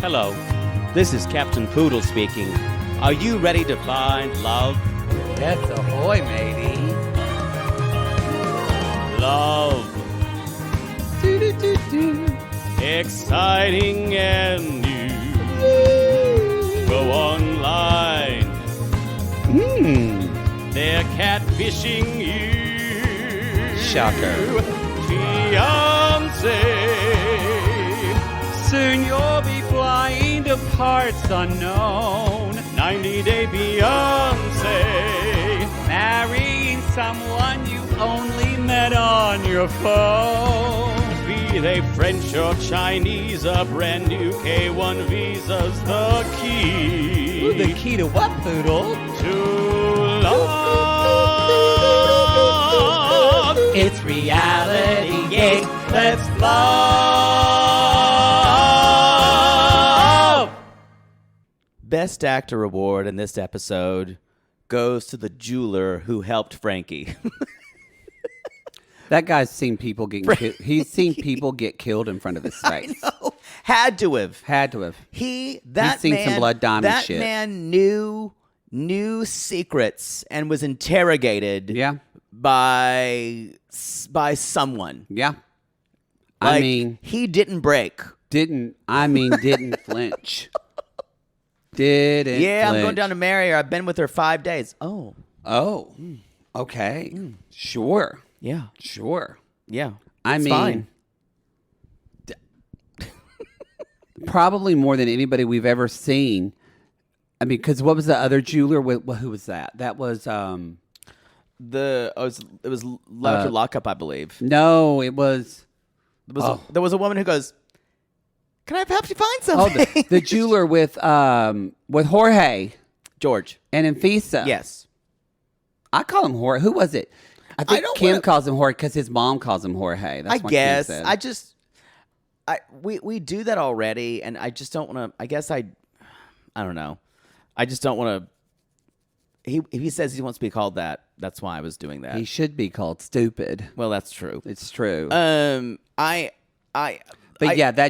Hello, this is Captain Poodle speaking. Are you ready to find love? Yes, ahoy, matey. Love. Exciting and new. Go online. They're catfishing you. Shocker. Fiancé. Soon you'll be flying to parts unknown. 90-day Fiancé. Marrying someone you only met on your phone. Be they French or Chinese, a brand new K1 visa's the key. Ooh, the key to what, Poodle? To love. It's reality, yes, let's love. Best Actor Award in this episode goes to the jeweler who helped Frankie. That guy's seen people get killed. He's seen people get killed in front of his face. I know. Had to have. He's Seen some blood diamond shit. That man knew secrets and was interrogated. Yeah. By someone. Yeah. He didn't break. Didn't flinch. Didn't Yeah, flinch. I'm going down to marry her. I've been with her 5 days. Oh. Okay. Sure. Yeah. Sure. Yeah. It's fine. Probably more than anybody we've ever seen. I mean, because what was the other jeweler? Who was that? That was it was after lockup, I believe. No, it was. There was a woman who goes, "Can I help you find something?" Oh, the jeweler with Jorge George and Infisa. Yes, I call him Jorge. Who was it? I think Kim wanna... calls him Jorge because his mom calls him Jorge. That's I what guess. Kim said. We do that already, and I just don't want to. I guess I don't know. I just don't want to. If he says he wants to be called that, that's why I was doing that. He should be called stupid. Well, that's true. It's true. That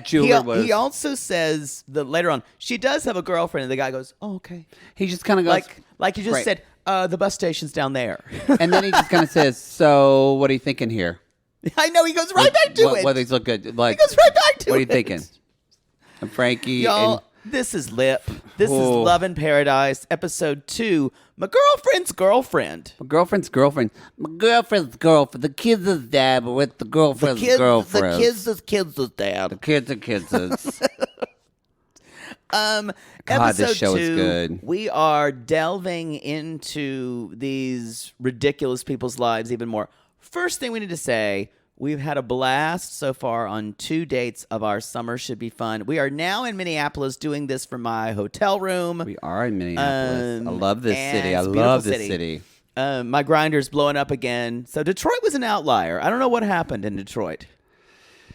jeweler was. He also says that later on she does have a girlfriend, and the guy goes, "Oh, okay." He just kind of goes like you just said. The bus station's down there, and then he just kind of says, "So, what are you thinking here?" I know he goes right back to it. What these look good? Like he goes right back to it. What are you thinking? And Frankie, y'all. This is Lip. This is Love in Paradise, episode 2. My girlfriend's girlfriend. My girlfriend's girlfriend. My girlfriend's girlfriend. The kids is dad, but with the girlfriend's girlfriend. The kids is dad. The kids are kids is. God, Episode this show 2, is good. We are delving into these ridiculous people's lives even more. First thing we need to say, we've had a blast so far on 2 dates of our Summer Should Be Fun. We are now in Minneapolis doing this from my hotel room. We are in Minneapolis. I love this city. I it's a love beautiful this city. My grinder's blowing up again. So Detroit was an outlier. I don't know what happened in Detroit.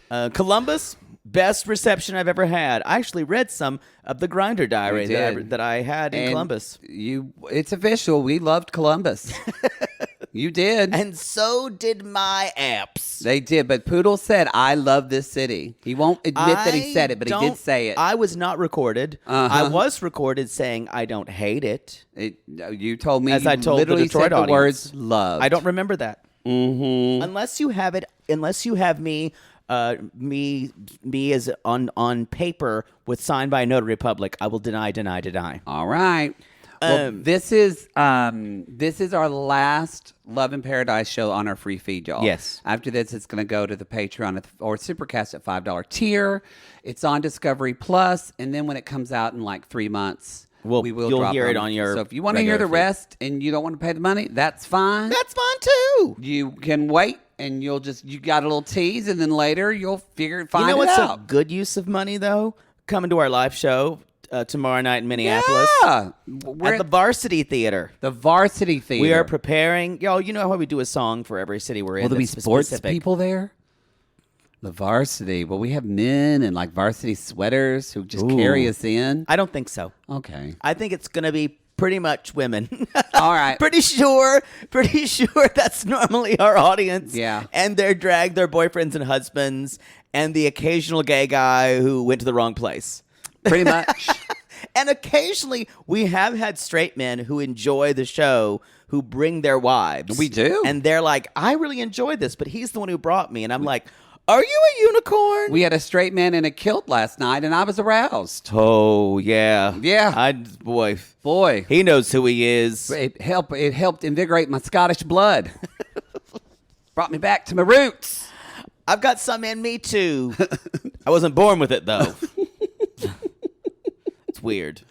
Columbus, best reception I've ever had. I actually read some of the Grinder diary that I had in Columbus. It's official. We loved Columbus. You did. And so did my apps. They did, but Poodle said, "I love this city." He won't admit that he said it, but he did say it. I was not recorded. I was recorded saying I don't hate it. You told me. As I told the Detroit audience. The words "love." I don't remember that. Mm-hmm. Unless you have it. Unless you have me. Me as on paper with signed by a notary public. I will deny. All right. Well, this is our last Love in Paradise show on our free feed, y'all. Yes. After this, it's going to go to the Patreon or Supercast at $5 tier. It's on Discovery Plus, and then when it comes out in like 3 months, you'll hear it on your. So if you want to hear the rest and you don't want to pay the money, that's fine. That's fine too. You can wait. And you got a little tease, and then later you'll find it out. You know what's a good use of money, though? Coming to our live show tomorrow night in Minneapolis. Yeah. We're at the Varsity Theater. The Varsity Theater. We are preparing. Y'all, you know how we do a song for every city we're in. Will there be sports people there? The Varsity. Well, we have men in like varsity sweaters who just carry us in. I don't think so. Okay. I think it's going to be pretty much women. All right. Pretty sure that's normally our audience. Yeah. And they're dragged their boyfriends and husbands and the occasional gay guy who went to the wrong place. Pretty much. And occasionally we have had straight men who enjoy the show who bring their wives. We do. And they're like, I really enjoyed this, but he's the one who brought me. And I'm like, are you a unicorn? We had a straight man in a kilt last night, and I was aroused. Oh, yeah. Yeah. Boy. He knows who he is. It helped invigorate my Scottish blood. Brought me back to my roots. I've got some in me, too. I wasn't born with it, though. It's weird.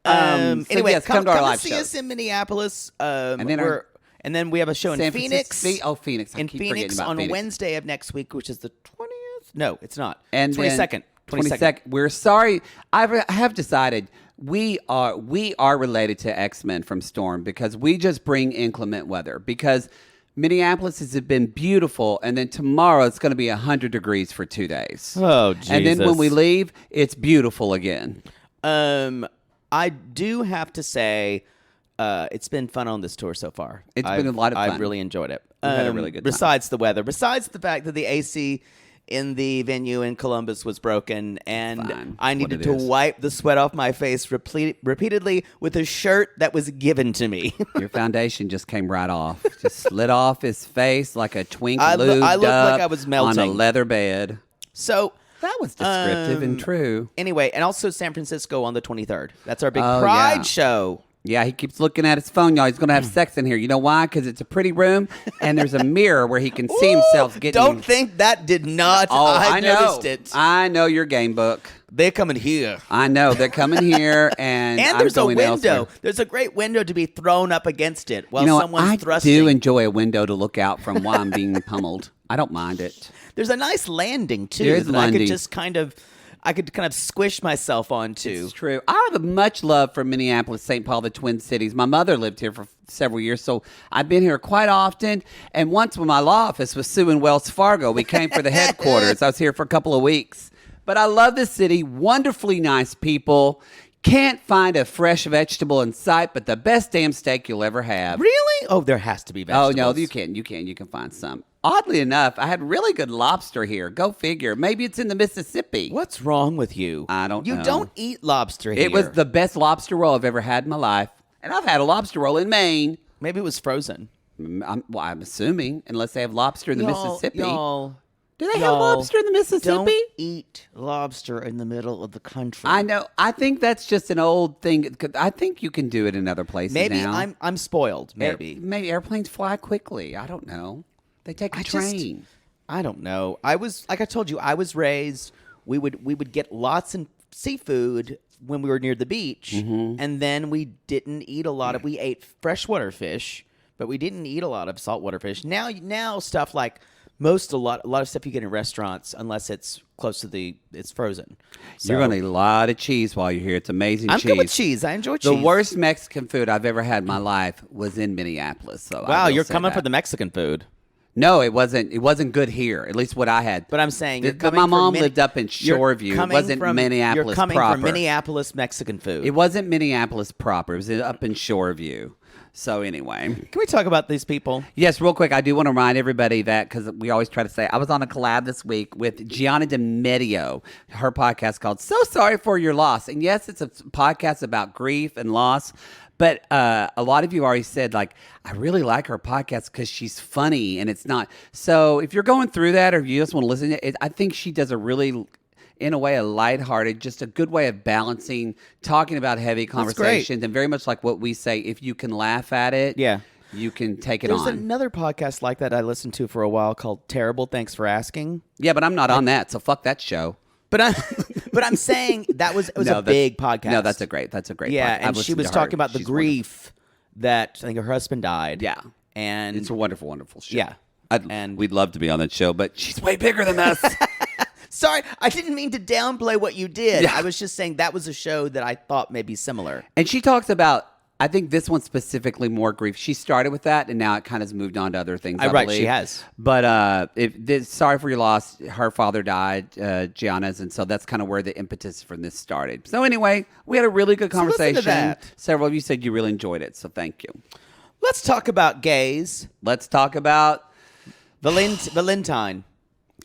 Anyway, yes, come to our live see shows. us in Minneapolis. And then we have a show in San Phoenix. Francisco. Phoenix. I In keep forgetting Phoenix about on Phoenix. Wednesday of next week, which is the 20th. No, it's not. And 22nd. 22nd. We're sorry. I have decided we are related to X-Men from Storm because we just bring inclement weather because Minneapolis has been beautiful, and then tomorrow it's going to be 100 degrees for 2 days. Oh, Jesus. And then when we leave, it's beautiful again. I do have to say, it's been fun on this tour so far. It's been a lot of fun. I've really enjoyed it. We've had a really good time. Besides the weather, besides the fact that the AC in the venue in Columbus was broken, and Fine. I needed to wipe the sweat off my face repeatedly with a shirt that was given to me. Your foundation just came right off. Just slid off his face like a twink I lubed looked up like I was melting. on a leather bed. So That was descriptive and true. anyway, and also San Francisco on the 23rd. That's our big Oh, Pride yeah. show. Yeah, he keeps looking at his phone, y'all. He's going to have sex in here. You know why? Because it's a pretty room, and there's a mirror where he can see himself getting... Don't think that did not. Oh, I know. noticed it. I know your game book. They're coming here. I know. They're coming here, and And I'm there's a going window. elsewhere. There's a great window to be thrown up against it while You know, someone's I thrusting. do enjoy a window to look out from while I'm being pummeled. I don't mind it. There's a nice landing too. There is that landing. I could kind of squish myself onto. It's true. I have much love for Minneapolis, St. Paul, the Twin Cities. My mother lived here for several years, so I've been here quite often. And once when my law office was suing Wells Fargo, we came for the headquarters. I was here for a couple of weeks. But I love the city. Wonderfully nice people. Can't find a fresh vegetable in sight, but the best damn steak you'll ever have. Really? Oh, there has to be Oh, vegetables. no, you can find some. Oddly enough, I had really good lobster here. Go figure. Maybe it's in the Mississippi. What's wrong with you? I don't know. You don't eat lobster here. It was the best lobster roll I've ever had in my life. And I've had a lobster roll in Maine. Maybe it was frozen. I'm assuming, unless they have lobster in the Mississippi. Y'all, Do they have lobster in the Mississippi? Don't eat lobster in the middle of the country. I know. I think that's just an old thing. I think you can do it in other places Maybe now. I'm spoiled. Maybe. Maybe airplanes fly quickly. I don't know. They take a train. I don't know. I was like I told you. I was raised. We would get lots of seafood when we were near the beach, and then we didn't eat a lot of. We ate freshwater fish, but we didn't eat a lot of saltwater fish. Now stuff like a lot of stuff you get in restaurants, unless it's close to it's frozen. So, You're going to eat a lot of cheese while you're here. It's amazing I'm cheese. good with cheese. I enjoy cheese. The worst Mexican food I've ever had in my life was in Minneapolis. So Wow, I will you're say coming that. for the Mexican food. No, it wasn't. It wasn't good here. At least what I had. But I'm saying, you're But coming my from mom lived up in you're Shoreview. It coming wasn't from- Minneapolis You're coming proper. from Minneapolis Mexican food. It wasn't Minneapolis proper. It was up in Shoreview. So anyway, Can we talk about these people? yes, real quick, I do want to remind everybody that because we always try to say I was on a collab this week with Gianna DiMedio, her podcast called "So Sorry for Your Loss," and yes, it's a podcast about grief and loss. But a lot of you already said, like, I really like her podcast because she's funny and it's not. So if you're going through that or if you just want to listen to it, I think she does a really, in a way, a lighthearted, just a good way of balancing, talking about heavy conversations. And very much like what we say, if you can laugh at it, Yeah. you can take it There's on. another podcast like that I listened to for a while called Terrible Thanks for Asking. Yeah, but I'm not on that, so fuck that show. But I'm saying it was a big podcast. No, that's a great Yeah, podcast. and she was talking about the grief that I think her husband died. Yeah. And It's a wonderful, wonderful show. Yeah. And we'd love to be on that show, but she's way bigger than us. sorry, I didn't mean to downplay what you did. Yeah. I was just saying that was a show that I thought may be similar. And she talks about, I think this one specifically more grief. She started with that, and now it kind of has moved on to other things. I Right, believe. she has. But sorry for your loss. Her father died, Gianna's, and so that's kind of where the impetus for this started. So anyway, we had a really good listen to conversation. that. Several of you said you really enjoyed it, so thank you. Let's talk about gays. Let's talk about. Valentine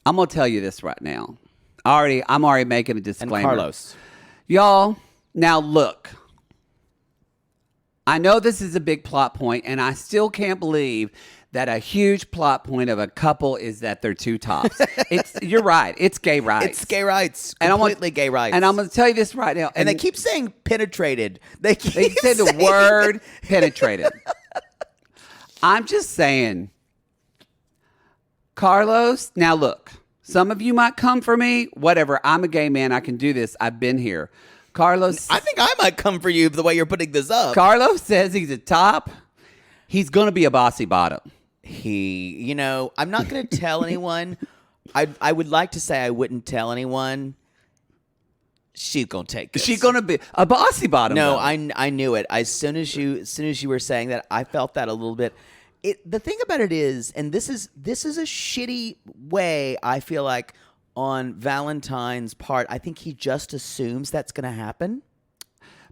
I'm gonna tell you this right now. I'm already making a and disclaimer. Carlos. Y'all, now look. I know this is a big plot point, and I still can't believe that a huge plot point of a couple is that they're two tops. You're right. It's gay rights. It's gay rights. Completely gay rights. And I'm going to tell you this right now. And they keep saying penetrated. They say the word penetrated. I'm just saying, Carlos, now look, some of you might come for me. Whatever. I'm a gay man. I can do this. I've been here. Carlos. I think I might come for you the way you're putting this up. Carlos says he's a top. He's going to be a bossy bottom. I'm not going to tell anyone. I would like to say I wouldn't tell anyone. She's going to take this. She's going to be a bossy bottom. No, though. I knew it. As soon as you were saying that, I felt that a little bit. The thing about it is, and this is a shitty way, I feel like, on Valentine's part, I think he just assumes that's going to happen.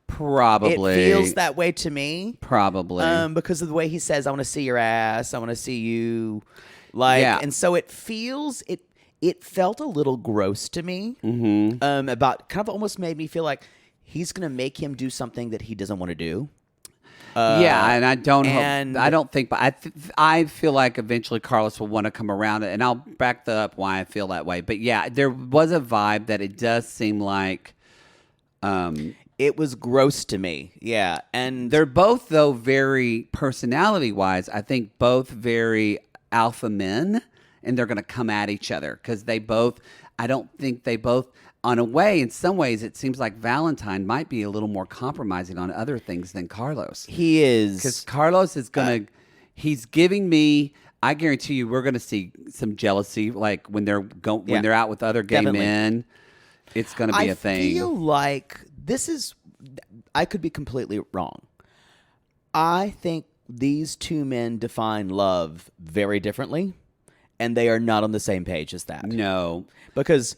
Probably. It feels that way to me. Probably. Because of the way he says, I want to see your ass. I want to see you. And so it felt a little gross to me. Mm-hmm. About kind of almost made me feel like he's going to make him do something that he doesn't want to do. And I don't think, but I feel like eventually Carlos will want to come around, and I'll back up why I feel that way. But yeah, there was a vibe that it does seem like, it was gross to me. Yeah. And they're both, though, very personality wise, I think both very alpha men, and they're going to come at each other because I don't think they both, on a way, in some ways, it seems like Valentine might be a little more compromising on other things than Carlos. He is. Because Carlos is going to, he's giving me, I guarantee you, we're going to see some jealousy, like when they're out with other gay men. It's going to be a thing. I feel like I could be completely wrong. I think these two men define love very differently, and they are not on the same page as that. No. Because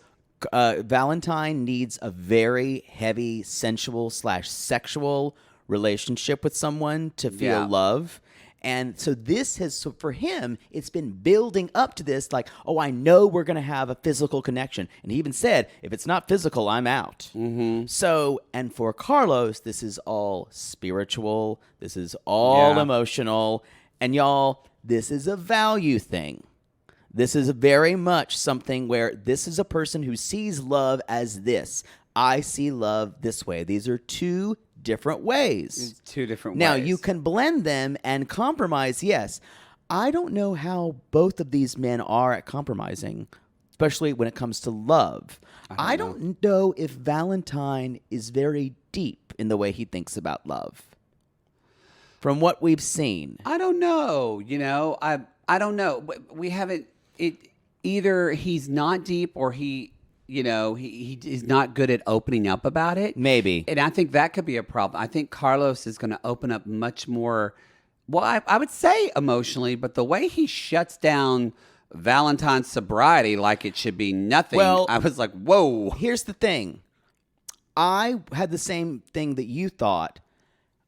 Valentine needs a very heavy sensual / sexual relationship with someone to feel love. And so so for him, it's been building up to this, like, oh, I know we're going to have a physical connection. And he even said, if it's not physical, I'm out. Mm-hmm. So, and for Carlos, this is all spiritual. This is all emotional. And y'all, this is a value thing. This is very much something where this is a person who sees love as this. I see love this way. These are two different ways. It's two different ways. Now, you can blend them and compromise, yes. I don't know how both of these men are at compromising, especially when it comes to love. I don't know if Valentine is very deep in the way he thinks about love. From what we've seen. I don't know. I don't know. We haven't... either he's not deep or he is not good at opening up about it. Maybe. And I think that could be a problem. I think Carlos is going to open up much more, well, I would say emotionally, but the way he shuts down Valentine's sobriety like it should be nothing, I was like, whoa. Here's the thing. I had the same thing that you thought.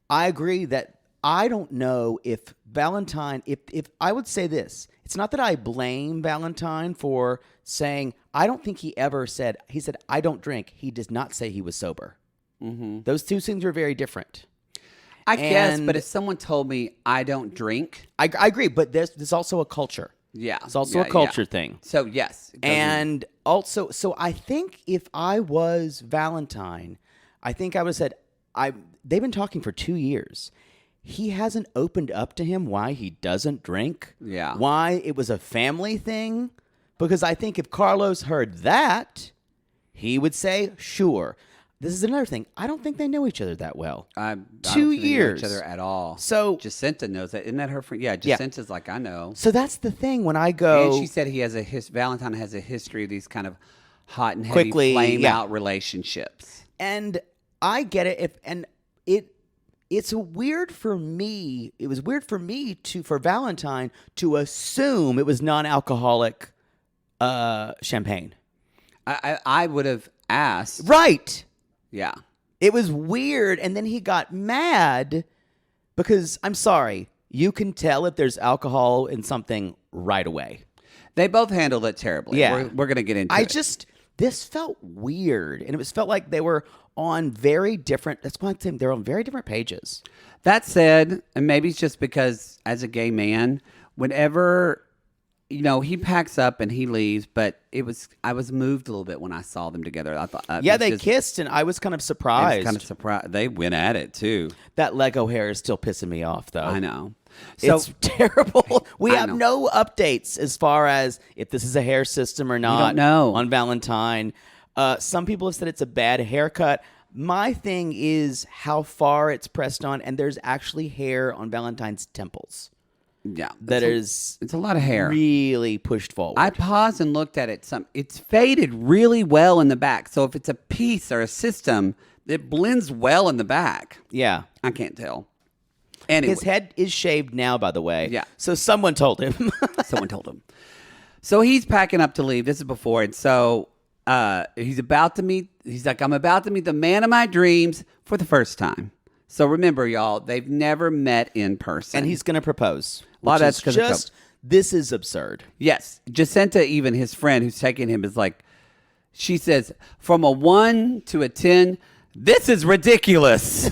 I agree that I don't know if Valentine, if I would say this, it's not that I blame Valentine for saying, I don't think he ever said, he said, I don't drink. He does not say he was sober. Mm-hmm. Those two things are very different. I guess, but if someone told me I don't drink. I agree, but there's also a culture. Yeah. It's also a culture thing. So, yes. And also, so I think if I was Valentine, I think I would have said, they've been talking for 2 years. He hasn't opened up to him why he doesn't drink. Yeah. Why it was a family thing. Because I think if Carlos heard that, he would say, sure. This is another thing. I don't think they know each other that well. I 2 years. They know each other at all. So Jacinta knows that. Isn't that her friend? Yeah, Jacinta's like, I know. So that's the thing when I go. And she said Valentine has a history of these kind of hot and heavy flame out relationships. And I get it. It's weird for me. It was weird for me for Valentine to assume it was non-alcoholic champagne. I would have asked. Right. Yeah. It was weird. And then he got mad because, I'm sorry, you can tell if there's alcohol in something right away. They both handled it terribly. Yeah. We're going to get into it. this felt weird. And felt like they were on very different, that's why I'm saying they're on very different pages. That said, and maybe it's just because as a gay man, whenever, he packs up and he leaves, but I was moved a little bit when I saw them together. I thought, they kissed, and I was kind of surprised. They went at it too. That Lego hair is still pissing me off, though. I know. It's terrible. We have no updates as far as if this is a hair system or not. We don't know. On Valentine. Some people have said it's a bad haircut. My thing is how far it's pressed on, and there's actually hair on Valentine's temples. Yeah. It's a lot of hair. Really pushed forward. I paused and looked at it. It's faded really well in the back. So if it's a piece or a system, it blends well in the back. Yeah. I can't tell. Anyway. His head is shaved now, by the way. Yeah. So someone told him. Someone told him. So he's packing up to leave. This is before. And so he's about to meet the man of my dreams for the first time. So remember, y'all, they've never met in person. And he's going to propose. A lot of that's because this is absurd. Yes. Jacinta, even his friend who's taking him, is like, she says, from a 1 to a 10, this is ridiculous.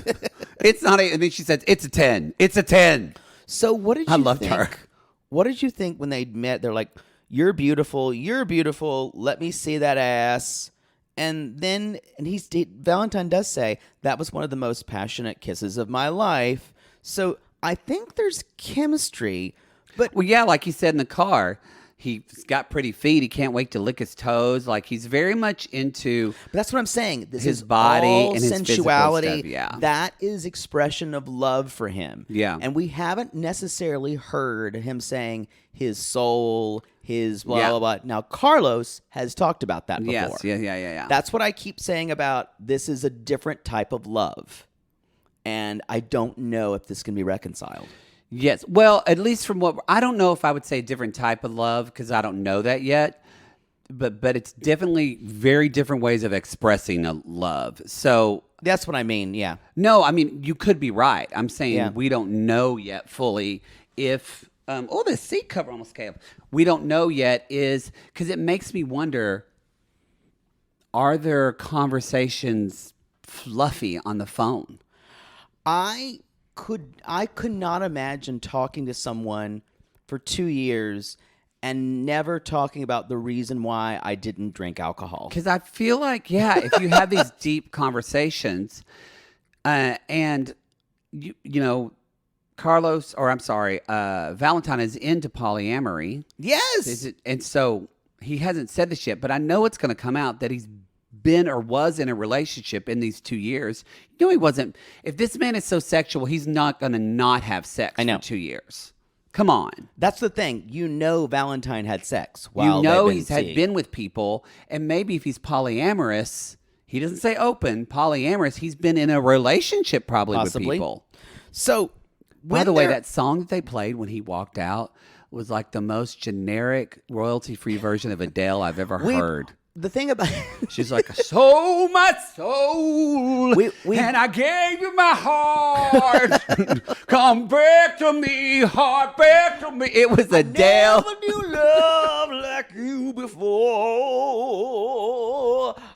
It's not and then she says, it's a 10. It's a 10. So what did you think? I loved her. What did you think when they met? They're like, you're beautiful. You're beautiful. Let me see that ass. And then, Valentine does say, that was one of the most passionate kisses of my life. So I think there's chemistry. But well, yeah, like he said in the car, he's got pretty feet. He can't wait to lick his toes. Like he's very much into. But that's what I'm saying. This his is body all and his sensuality. Stuff, yeah, that is expression of love for him. Yeah, and we haven't necessarily heard him saying his soul, his blah blah blah. Now Carlos has talked about that before. Yes, yeah. That's what I keep saying about this is a different type of love, and I don't know if this can be reconciled. Yes. Well, at least from I don't know if I would say a different type of love because I don't know that yet. But it's definitely very different ways of expressing a love. So that's what I mean. Yeah. No, I mean, you could be right. I'm saying we don't know yet fully if. The seat cover almost came. We don't know yet because it makes me wonder, are there conversations fluffy on the phone? I could not imagine talking to someone for 2 years and never talking about the reason why I didn't drink alcohol. Because I feel like, if you have these deep conversations, and Valentine is into polyamory. Yes. And so he hasn't said this yet, but I know it's going to come out that he's been or was in a relationship in these 2 years. He wasn't. If this man is so sexual, he's not going to not have sex for 2 years. Come on. That's the thing. Valentine had sex while he's been with people, and maybe if he's polyamorous, he doesn't say open, polyamorous, he's been in a relationship possibly with people. So, by the way, that song that they played when he walked out was like the most generic royalty-free version of Adele I've ever heard. The thing about she's like, sold my soul, and I gave you my heart. Come back to me, heart, back to me. It was Adele. Never knew love like you before.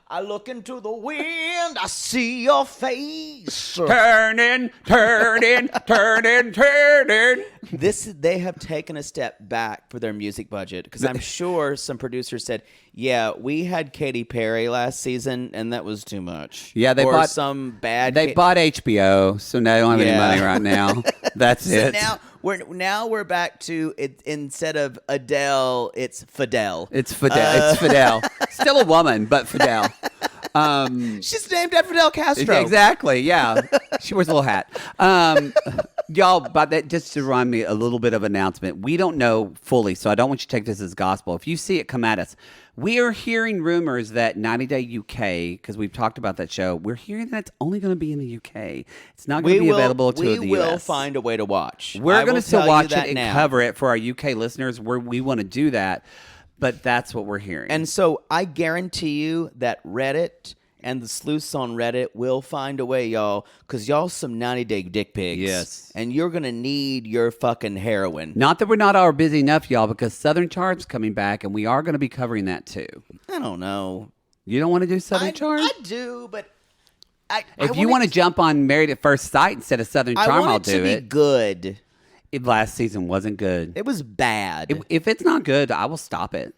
I look into the wind, I see your face. Turning. They have taken a step back for their music budget because I'm sure some producers said, we had Katy Perry last season and that was too much. Yeah, they bought HBO, so they don't have any money right now. That's it. Now we're back to it. Instead of Adele, it's Fidel. It's Fidel. Still a woman, but Fidel. She's named after Fidel Castro. Exactly. Yeah, she wears a little hat. Y'all, but that just to remind me a little bit of announcement. We don't know fully, so I don't want you to take this as gospel. If you see it, come at us. We are hearing rumors that 90 Day UK, because we've talked about that show, we're hearing that it's only going to be in the UK. It's not going to be available to the US. We will find a way to watch. We're going to still watch it and cover it for our UK listeners where we want to do that, but that's what we're hearing. And so I guarantee you that Reddit and the sleuths on Reddit will find a way, y'all, because y'all some 90-day dick pigs. Yes. And you're going to need your fucking heroin. Not that we're not all busy enough, y'all, because Southern Charm's coming back, and we are going to be covering that, too. I don't know. You don't want to do Southern Charm? I do, but If you want to jump on Married at First Sight instead of Southern Charm, I'll do it. To be good. Last season wasn't good. It was bad. If it's not good, I will stop it.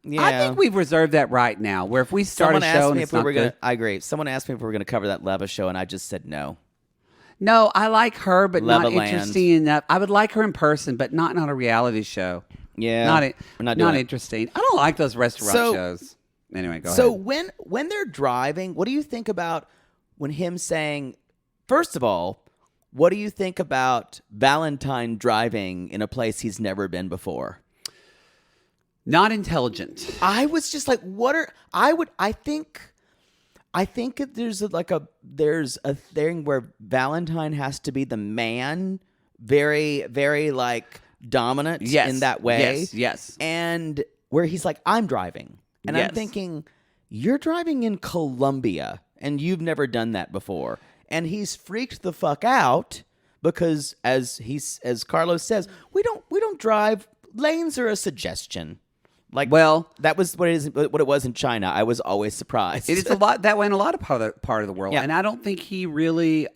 Yeah. I think we've reserved that right now, where if we start a show and it's not good. I agree. Someone asked me if we were going to cover that Leva show, and I just said no. No, I like her, but not Levaland. interesting enough. I would like her in person, but not on a reality show. Yeah. Not interesting. I don't like those restaurant shows. Anyway, go ahead. So when they're driving, what do you think about when him saying, first of all, what do you think about Valentine driving in a place he's never been before? Not intelligent. I was just like, I think there's a thing where Valentine has to be the man, very, very like dominant in that way. Yes. And where he's like, I'm driving. And Yes. I'm thinking, you're driving in Colombia and you've never done that before. And he's freaked the fuck out because as Carlos says, we don't drive. Lanes are a suggestion. Like, well, that was what it was in China. I was always surprised. It is a lot that way in a lot of part of the world. Yeah. And I don't think he really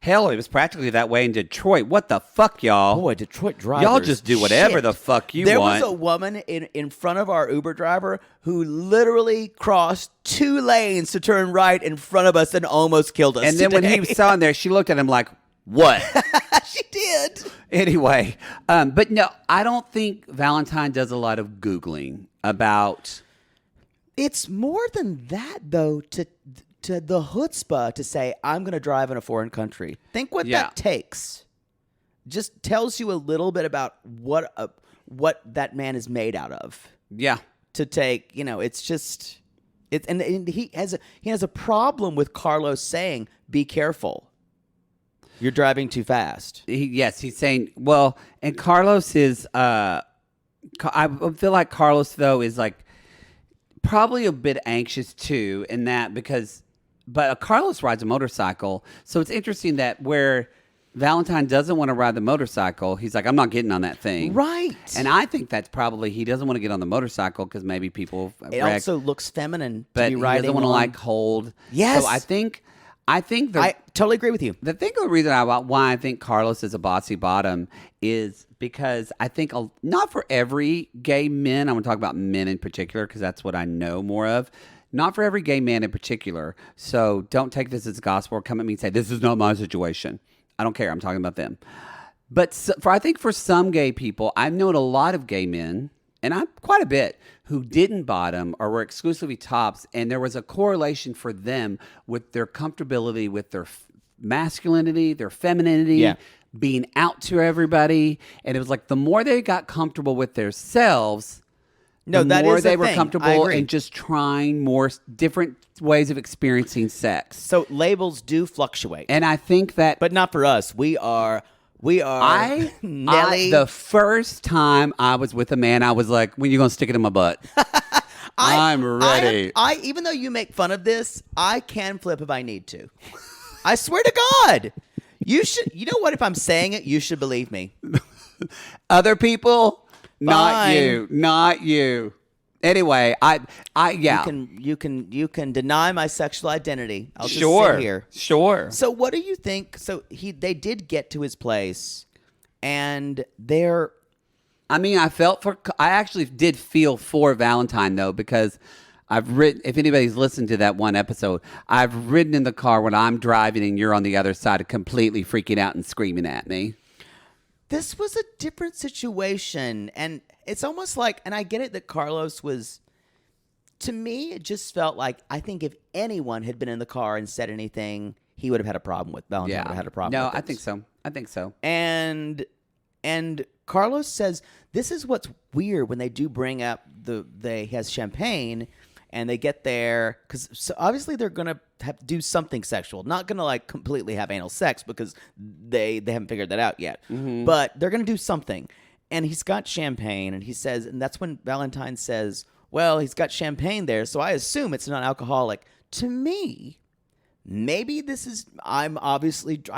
hell, it was practically that way in Detroit. What the fuck, y'all? Boy, Detroit drivers. Y'all just do whatever the fuck you there want. There was a woman in front of our Uber driver who literally crossed 2 lanes to turn right in front of us and almost killed us. And then when he saw him there, she looked at him like, what? She did. Anyway, but no, I don't think Valentine does a lot of Googling about. It's more than that, though, to the chutzpah to say, I'm going to drive in a foreign country. Think what that takes. Just tells you a little bit about what that man is made out of. Yeah. To take, it's just, and he has a problem with Carlos saying, be careful. You're driving too fast. He's saying, well, and Carlos is, I feel like Carlos, though, is like probably a bit anxious, too, in that but Carlos rides a motorcycle. So it's interesting that where Valentine doesn't want to ride the motorcycle, he's like, I'm not getting on that thing. Right. And I think that's probably, he doesn't want to get on the motorcycle because maybe people. It also looks feminine but to be riding. He doesn't want to hold. Yes. So I think I totally agree with you. The reason why I think Carlos is a bossy bottom is because I think not for every gay man, I'm going to talk about men in particular because that's what I know more of. Not for every gay man in particular. So don't take this as gospel or come at me and say, this is not my situation. I don't care. I'm talking about them. But I think for some gay people, I've known a lot of gay men, and quite a bit, who didn't bottom or were exclusively tops, and there was a correlation for them with their comfortability with their masculinity, their femininity, being out to everybody. And it was like the more they got comfortable with themselves, the more they were comfortable and just trying more different ways of experiencing sex. So labels do fluctuate. And I think that... But not for us. We are Nelly. The first time I was with a man, I was like, when are you going to stick it in my butt? I'm ready. Even though you make fun of this, I can flip if I need to. I swear to God. You know what? If I'm saying it, you should believe me. Other people... Fine. Not you. Anyway, You can deny my sexual identity. I'll just sit here. Sure. So what do you think? So they did get to his place, and I actually did feel for Valentine though, because if anybody's listened to that one episode, I've ridden in the car when I'm driving and you're on the other side, completely freaking out and screaming at me. This was a different situation, and it's almost like, and I get it that Carlos was, to me, it just felt like, I think if anyone had been in the car and said anything, he would have had a problem with, Valentine would have had a problem with No, I think so. And Carlos says, this is what's weird when they do bring up he has champagne, and they get there, because obviously they're going to have to do something sexual. Not going to like completely have anal sex because they haven't figured that out yet. Mm-hmm. But they're going to do something. And he's got champagne, and he says, and that's when Valentine says, well, he's got champagne there, so I assume it's non-alcoholic. To me, maybe I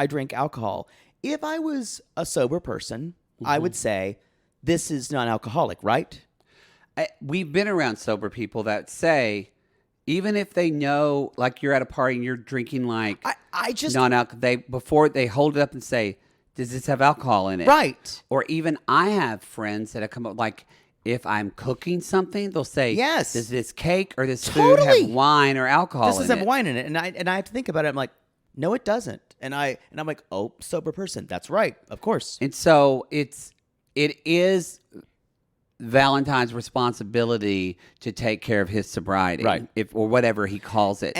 drink alcohol. If I was a sober person, I would say this is non-alcoholic, right? We've been around sober people that say even if they know, like you're at a party and you're drinking like I just non-alcohol, before they hold it up and say, does this have alcohol in it? Right. Or even I have friends that have come up, like if I'm cooking something, they'll say, yes, does this cake or this food have wine or alcohol in it? This doesn't have wine in it. And I have to think about it. I'm like, no, it doesn't. And I'm like, oh, sober person. That's right. Of course. And so it is Valentine's responsibility to take care of his sobriety, right? Or whatever he calls it.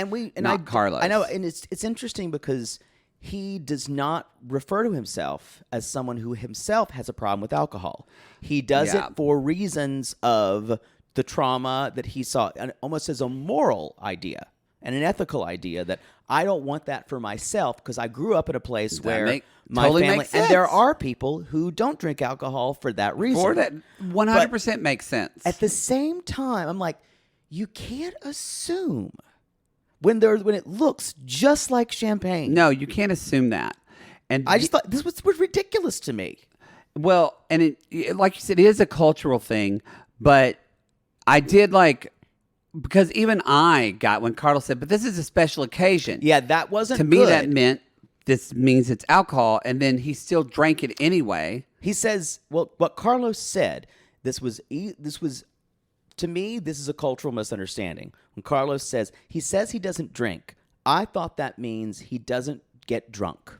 Carlos. I know, and it's interesting because he does not refer to himself as someone who himself has a problem with alcohol. He does it for reasons of the trauma that he saw, and almost as a moral idea and an ethical idea that I don't want that for myself because I grew up in a place where my family, and there are people who don't drink alcohol for that reason. For that 100% makes sense. At the same time, I'm like, you can't assume when it looks just like champagne. No, you can't assume that. And I just thought this was ridiculous to me. Well, and it, like you said, it is a cultural thing, but I did like, because even I got when Carlos said, but this is a special occasion. Yeah, that wasn't to good. me, that meant this means it's alcohol, and then he still drank it anyway. He says, well, what Carlos said, this was to me, this is a cultural misunderstanding. When Carlos says he doesn't drink, I thought that means he doesn't get drunk.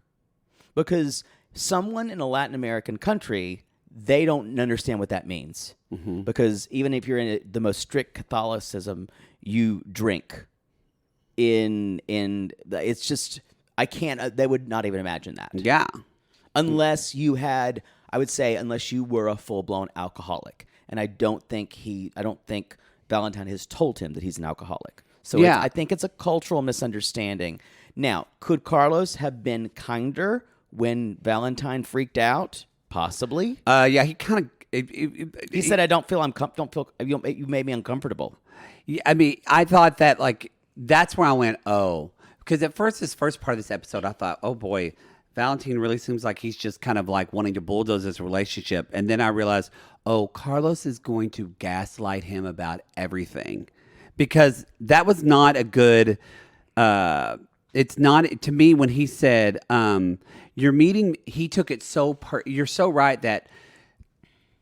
Because someone in a Latin American country, they don't understand what that means. Mm-hmm. Because even if you're in the most strict Catholicism, you drink. It's just, I can't, they would not even imagine that. Yeah. Unless you were a full-blown alcoholic. And I don't think Valentine has told him that he's an alcoholic. So I think it's a cultural misunderstanding. Now, could Carlos have been kinder when Valentine freaked out? Possibly. Yeah, he kind of. He said, "I don't feel. You made me uncomfortable." Yeah, I mean, I thought that that's where I went. Oh, because at first, this first part of this episode, I thought, oh boy, Valentine really seems like he's just kind of like wanting to bulldoze this relationship, and then I realized, oh, Carlos is going to gaslight him about everything, because that was not a good. It's not to me when he said, "You're meeting." He took it so. You're so right that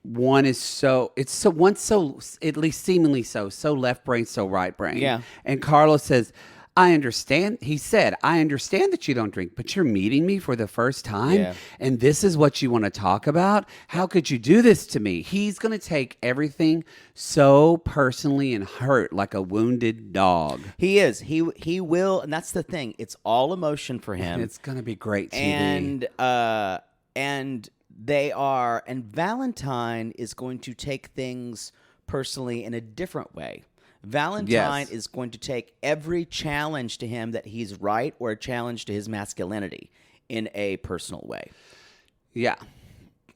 one's so at least seemingly so left brain, so right brain. Yeah. And Carlos says, I understand. He said, I understand that you don't drink, but you're meeting me for the first time. Yeah. And this is what you want to talk about. How could you do this to me? He's going to take everything so personally and hurt like a wounded dog. He is. He will. And that's the thing. It's all emotion for him. It's going to be great TV. And Valentine is going to take things personally in a different way. Valentine is going to take every challenge to him that he's right or a challenge to his masculinity in a personal way. Yeah.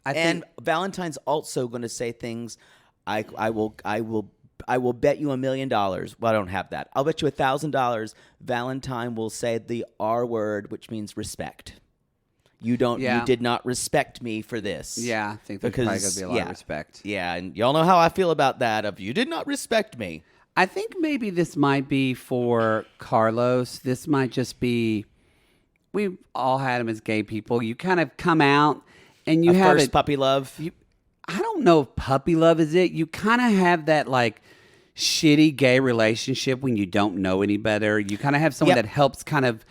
And Valentine's also going to say things, I will bet you $1 million. Well, I don't have that. I'll bet you $1,000. Valentine will say the R word, which means respect. You did not respect me for this. Yeah, I think there's probably going to be a lot of respect. Yeah, and y'all know how I feel about that. Of you did not respect me. I think maybe this might be for Carlos. This might just be, we've all had him as gay people. You kind of come out and you have first puppy love. I don't know if puppy love is it. You kind of have that like shitty gay relationship when you don't know any better. You kind of have someone that helps kind of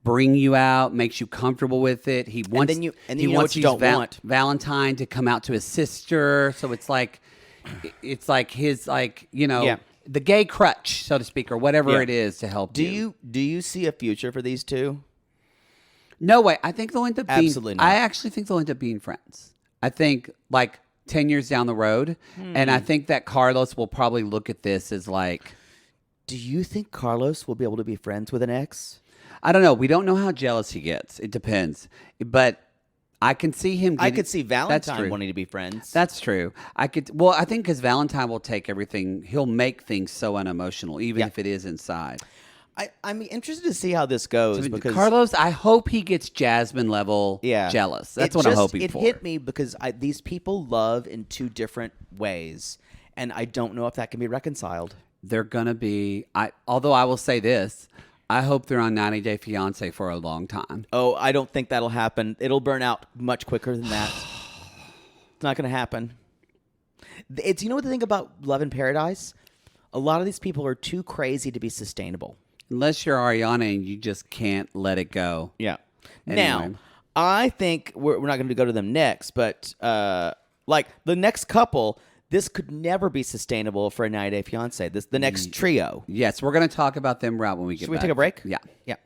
bring you out, makes you comfortable with it. He wants, and then you know what you don't want. Valentine to come out to his sister. So it's like his the gay crutch, so to speak, or whatever it is to help you. Do you see a future for these two? No way. I think they'll end up being. Absolutely not. I actually think they'll end up being friends. I think 10 years down the road, and I think that Carlos will probably look at this as like. Do you think Carlos will be able to be friends with an ex? I don't know. We don't know how jealous he gets. It depends, but. I can see him. I could see Valentine wanting to be friends. That's true. I think because Valentine will take everything. He'll make things so unemotional, even if it is inside. I'm interested to see how this goes because Carlos. I hope he gets Jasmine level jealous. That's what I'm hoping for. It hit me because these people love in two different ways, and I don't know if that can be reconciled. they're going to be, although I will say this, I hope they're on 90 Day Fiancé for a long time. Oh, I don't think that'll happen. It'll burn out much quicker than that. It's not going to happen. You know what the thing about Love in Paradise? A lot of these people are too crazy to be sustainable. Unless you're Ariana and you just can't let it go. Yeah. Anyway. Now, I think we're not going to go to them next, but like the next couple, this could never be sustainable for a 90 Day Fiancé. The next trio. Yes, we're going to talk about them right when we get back. Should we take a break? Yeah. Yeah.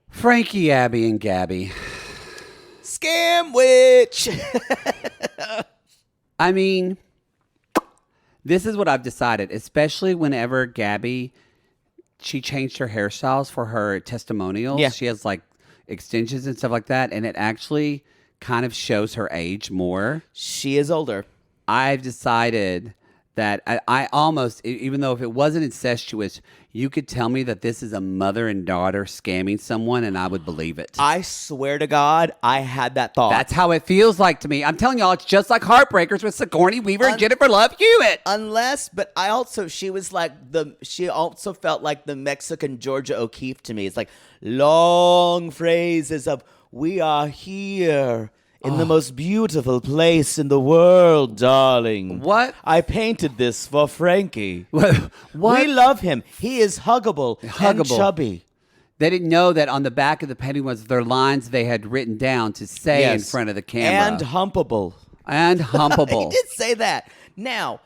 Frankie, Abby, and Gabby. Scam witch. I mean, this is what I've decided, especially whenever Gabby, she changed her hairstyles for her testimonials. Yeah. She has like extensions and stuff like that, and it actually kind of shows her age more. She is older. I've decided that I almost, even though if it wasn't incestuous, you could tell me that this is a mother and daughter scamming someone, and I would believe it. I swear to God, I had that thought. That's how it feels like to me. I'm telling y'all, it's just like Heartbreakers with Sigourney Weaver and Jennifer Love Hewitt. But she also felt like the Mexican Georgia O'Keeffe to me. It's like long phrases of, we are here in the most beautiful place in the world, darling. What? I painted this for Frankie. What? We love him. He is huggable and chubby. They didn't know that on the back of the painting was their lines they had written down to say in front of the camera. And humpable. And humpable. He did say that. Now,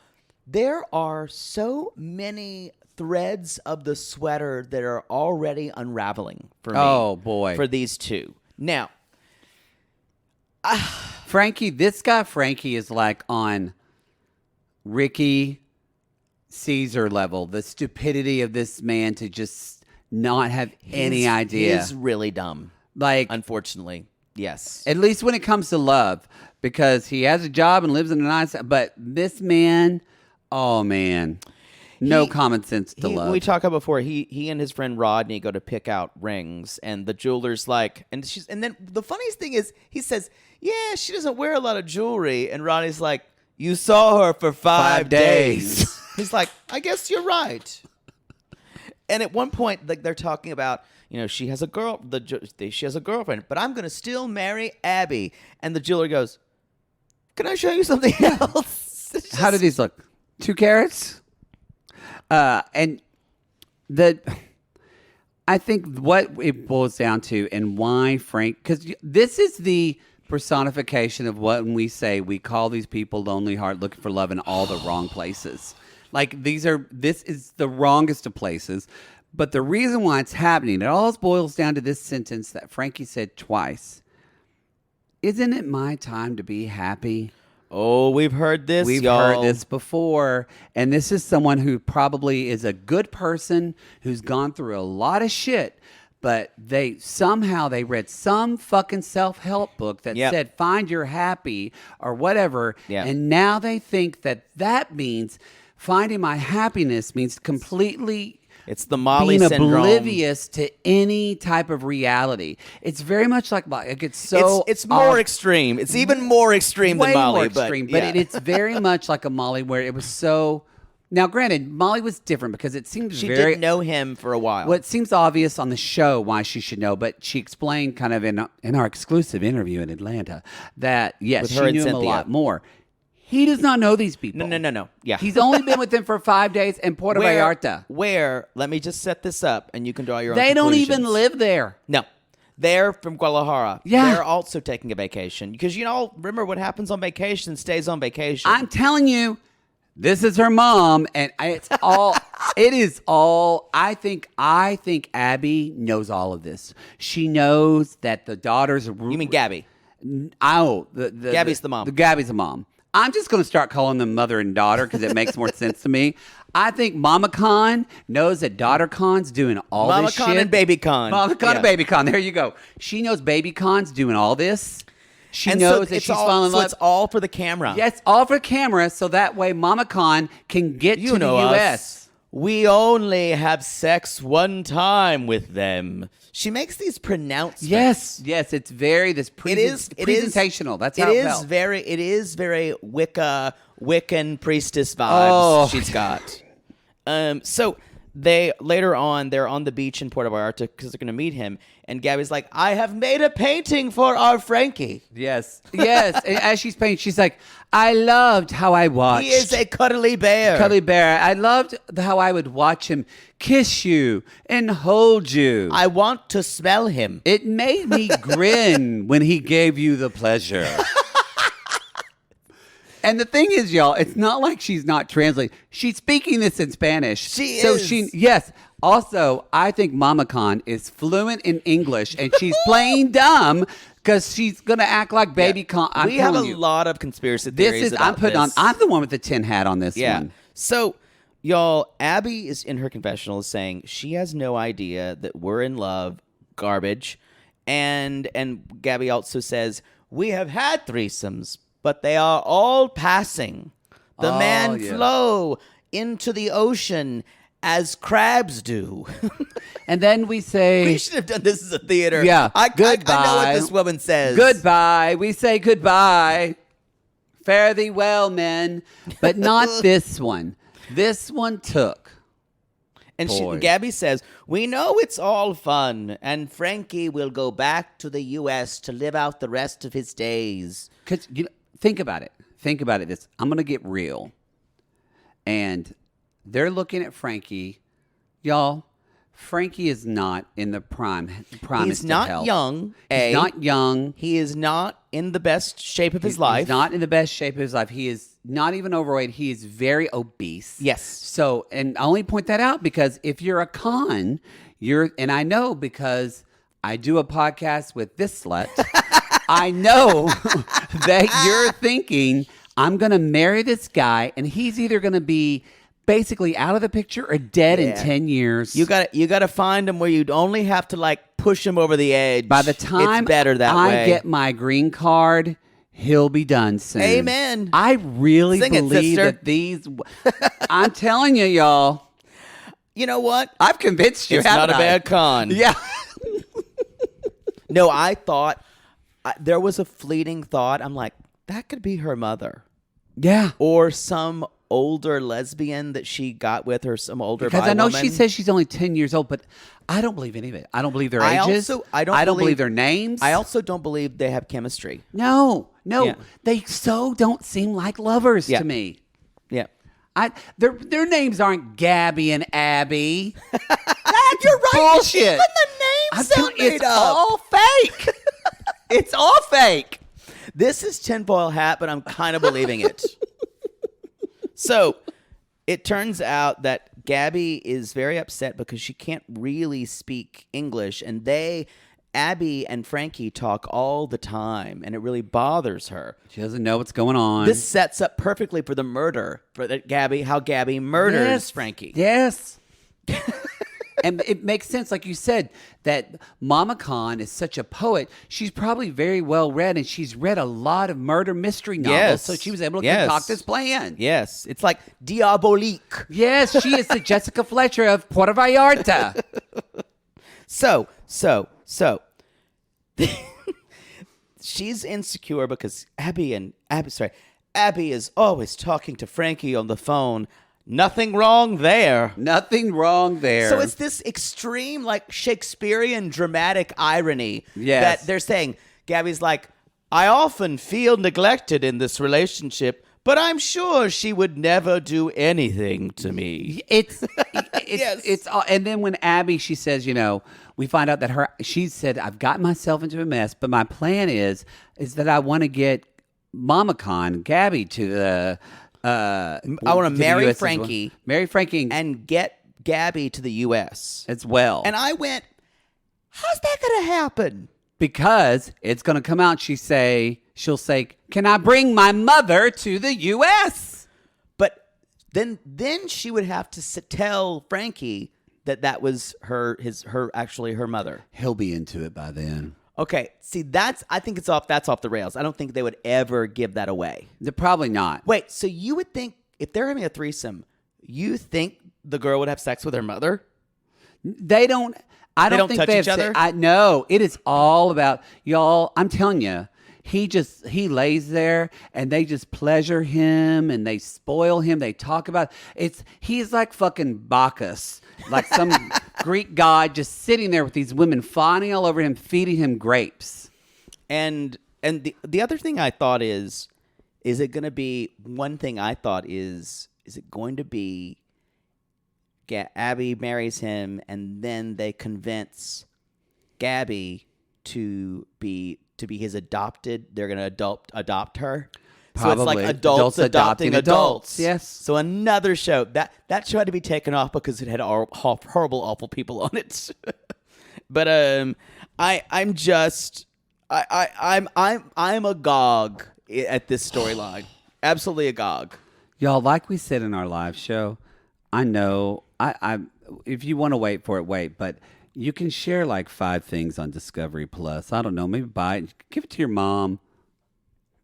there are so many threads of the sweater that are already unraveling for me. Oh, boy. For these two. Now, Frankie, this guy Frankie is like on Ricky Caesar level. The stupidity of this man to just not have any idea. He's really dumb. Like, unfortunately, yes. At least when it comes to love, because he has a job and lives in a nice. But this man, oh man, no common sense to love. We talked about before. He and his friend Rodney go to pick out rings, and the jeweler's like, and then the funniest thing is he says, "Yeah, she doesn't wear a lot of jewelry," and Rodney's like, "You saw her for 5 days." He's like, "I guess you're right." And at one point, like they're talking about, she has a she has a girlfriend, but I'm gonna still marry Abby. And the jeweler goes, "Can I show you something else?" How do these look? 2 carats? And I think what it boils down to and why Frank, because this is the personification of what when we say we call these people lonely heart looking for love in all the wrong places. Like this is the wrongest of places. But the reason why it's happening, it all boils down to this sentence that Frankie said twice. Isn't it my time to be happy? Oh, we've heard this, We've heard this before. And this is someone who probably is a good person who's gone through a lot of shit. But they read some fucking self-help book that said, find your happy or whatever. Yep. And now they think that means finding my happiness means completely... It's the Molly being syndrome. Oblivious to any type of reality. It's very much like it's so. It's more extreme. It's even more extreme than Molly. More extreme, but it's very much like a Molly where it was so. Now, granted, Molly was different because it seems she didn't know him for a while. Well, it seems obvious on the show why she should know, but she explained kind of in our exclusive interview in Atlanta that yes, she knew him a lot more. He does not know these people. No. Yeah. He's only been with them for 5 days in Puerto Vallarta. Let me just set this up and you can draw your own They don't conclusions. even live there. No. They're from Guadalajara. Yeah. They're also taking a vacation. Because, remember what happens on vacation stays on vacation. I'm telling you, this is her mom, and it is all, I think Abby knows all of this. She knows that the daughters... You mean Gabby? Oh. Gabby's the mom. Gabby's the mom. I'm just going to start calling them mother and daughter because it makes more sense to me. I think Mama Con knows that Daughter Con's doing all this shit. Mama Con and Baby Con. Mama Con and Baby Con. There you go. She knows Baby Con's doing all this. She knows that she's falling in love. So it's all for the camera. Yes, all for the camera, so that way Mama Con can get to the U.S. we only have sex one time with them. She makes these pronouncements. Yes, it's very presentational. That's how it felt. It is very Wiccan priestess vibes she's got. So they're on the beach in Puerto Vallarta because they're going to meet him. And Gabby's like, I have made a painting for our Frankie. Yes. And as she's painting, she's like, I loved how I watched. He is a cuddly bear. I loved how I would watch him kiss you and hold you. I want to smell him. It made me grin when he gave you the pleasure. And the thing is, y'all, it's not like she's not translating. She's speaking this in Spanish. She is. Yes. Also, I think Mama Khan is fluent in English, and she's playing dumb because she's going to act like Baby Khan. We have a lot of conspiracy theories about this. I'm the one with the tin hat on this one. So, y'all, Abby is in her confessional saying she has no idea that we're in love. Garbage. And Gabby also says, we have had threesomes, but they are all passing. The man flow into the ocean as crabs do. And then we say... We should have done this as a theater. Yeah, goodbye. I know what this woman says. Goodbye. We say goodbye. Fare thee well, men. But not this one. This one took. And Gabby says, we know it's all fun, and Frankie will go back to the U.S. to live out the rest of his days. Because think about it. I'm going to get real. And they're looking at Frankie. Y'all, Frankie is not in the prime He's not health. young. He's not young. He is not in the best shape of his life. He's not in the best shape of his life. He is not even overweight. He is very obese. Yes. So, and I only point that out because if you're a con, and I know because I do a podcast with this slut, I know that you're thinking, I'm going to marry this guy, and he's either going to be basically out of the picture or dead in 10 years. You got to find him where you'd only have to like push him over the edge. By the time it's better that I way. get my green card, he'll be done soon. Amen. I really believe that these... I'm telling you, y'all. You know what? I've convinced you. It's not a bad con. Yeah. No, I thought... there was a fleeting thought. I'm like, that could be her mother. Yeah. Or some older lesbian that she got with her, some older because bi I know woman. She says she's only 10 years old, but I don't believe any of it. I don't believe their ages. I don't believe their names. I also don't believe they have chemistry. No. Yeah. They don't seem like lovers to me. Yeah. Their names aren't Gabby and Abby. You're right. Bullshit. Even the names sound made it's up. all fake. It's all fake. This is tinfoil hat, but I'm kind of believing it. So it turns out that Gabby is very upset because she can't really speak English, and Abby and Frankie talk all the time, and it really bothers her. She doesn't know what's going on. This sets up perfectly for the murder, how Gabby murders Frankie. Yes. And it makes sense, like you said, that Mama Khan is such a poet. She's probably very well read, and she's read a lot of murder mystery novels, Yes. so she was able to concoct this plan. Yes. It's like diabolique. Yes, she is the Jessica Fletcher of Puerto Vallarta. So, she's insecure because Abby is always talking to Frankie on the phone. Nothing wrong there. Nothing wrong there. So it's this extreme, like Shakespearean dramatic irony Yes. that they're saying. Gabby's like, I often feel neglected in this relationship, but I'm sure she would never do anything to me. And then when Abby, she says, we find out that she said, I've gotten myself into a mess, but my plan is that I want to get Mama Khan, Gabby, to the... I want to marry Frankie. Marry Frankie. And get Gabby to the U.S. as well. And I went, how's that going to happen? Because it's going to come out, she'll say, can I bring my mother to the U.S.? But then she would have to tell Frankie that was actually her mother. He'll be into it by then. Okay, see, I think that's off the rails. I don't think they would ever give that away. They're probably not. Wait, so you would think if they're having a threesome, you think the girl would have sex with her mother? They don't. I don't don't think touch they each have. other? I know it is all about y'all. I'm telling you, he lays there and they just pleasure him and they spoil him. They talk about he's like fucking Bacchus, like some Greek god just sitting there with these women fawning all over him, feeding him grapes. And the other thing I thought is it going to be one thing I thought is it going to be Abby marries him and then they convince Gabby to be his adopted. They're going to adopt her. Probably. So it's like adults adopting adults. Yes. So another show that show had to be taken off because it had horrible, awful people on it. But I'm agog at this storyline. Absolutely agog. Y'all, like we said in our live show, I know I if you want to wait for it, wait, but you can share like 5 things on Discovery Plus. I don't know, maybe buy it, give it to your mom,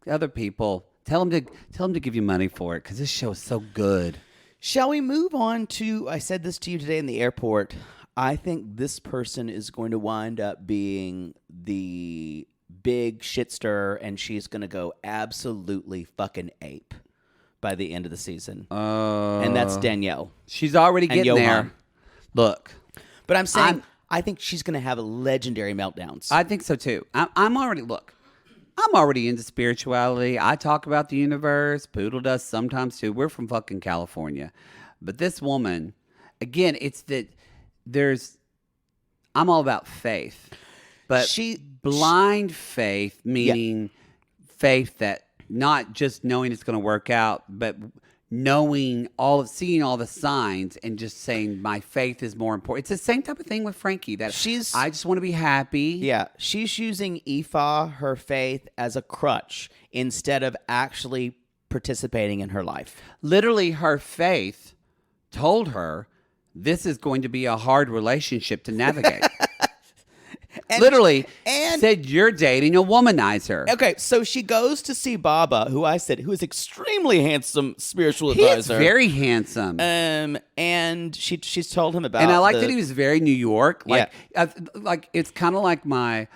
other people. Tell them to give you money for it because this show is so good. Shall we move on to? I said this to you today in the airport. I think this person is going to wind up being the big shit stirrer, and she's going to go absolutely fucking ape by the end of the season. And that's Danielle. She's already getting Johan. there. Look. But I'm saying I think she's going to have legendary meltdowns. I think so too. I'm already into spirituality. I talk about the universe. Poodle does sometimes too. We're from fucking California. But this woman, again, it's that I'm all about faith. But blind faith, meaning faith that not just knowing it's going to work out, but seeing all the signs and just saying my faith is more important. It's the same type of thing with Frankie. I just want to be happy. Yeah, she's using Aoife, her faith, as a crutch instead of actually participating in her life. Literally, her faith told her this is going to be a hard relationship to navigate. And said you're dating a womanizer. Okay, so she goes to see Baba, who is extremely handsome spiritual advisor. He's very handsome. And she's told him about. And I like that he was very New York. Like, Yeah. Like it's kind of like my.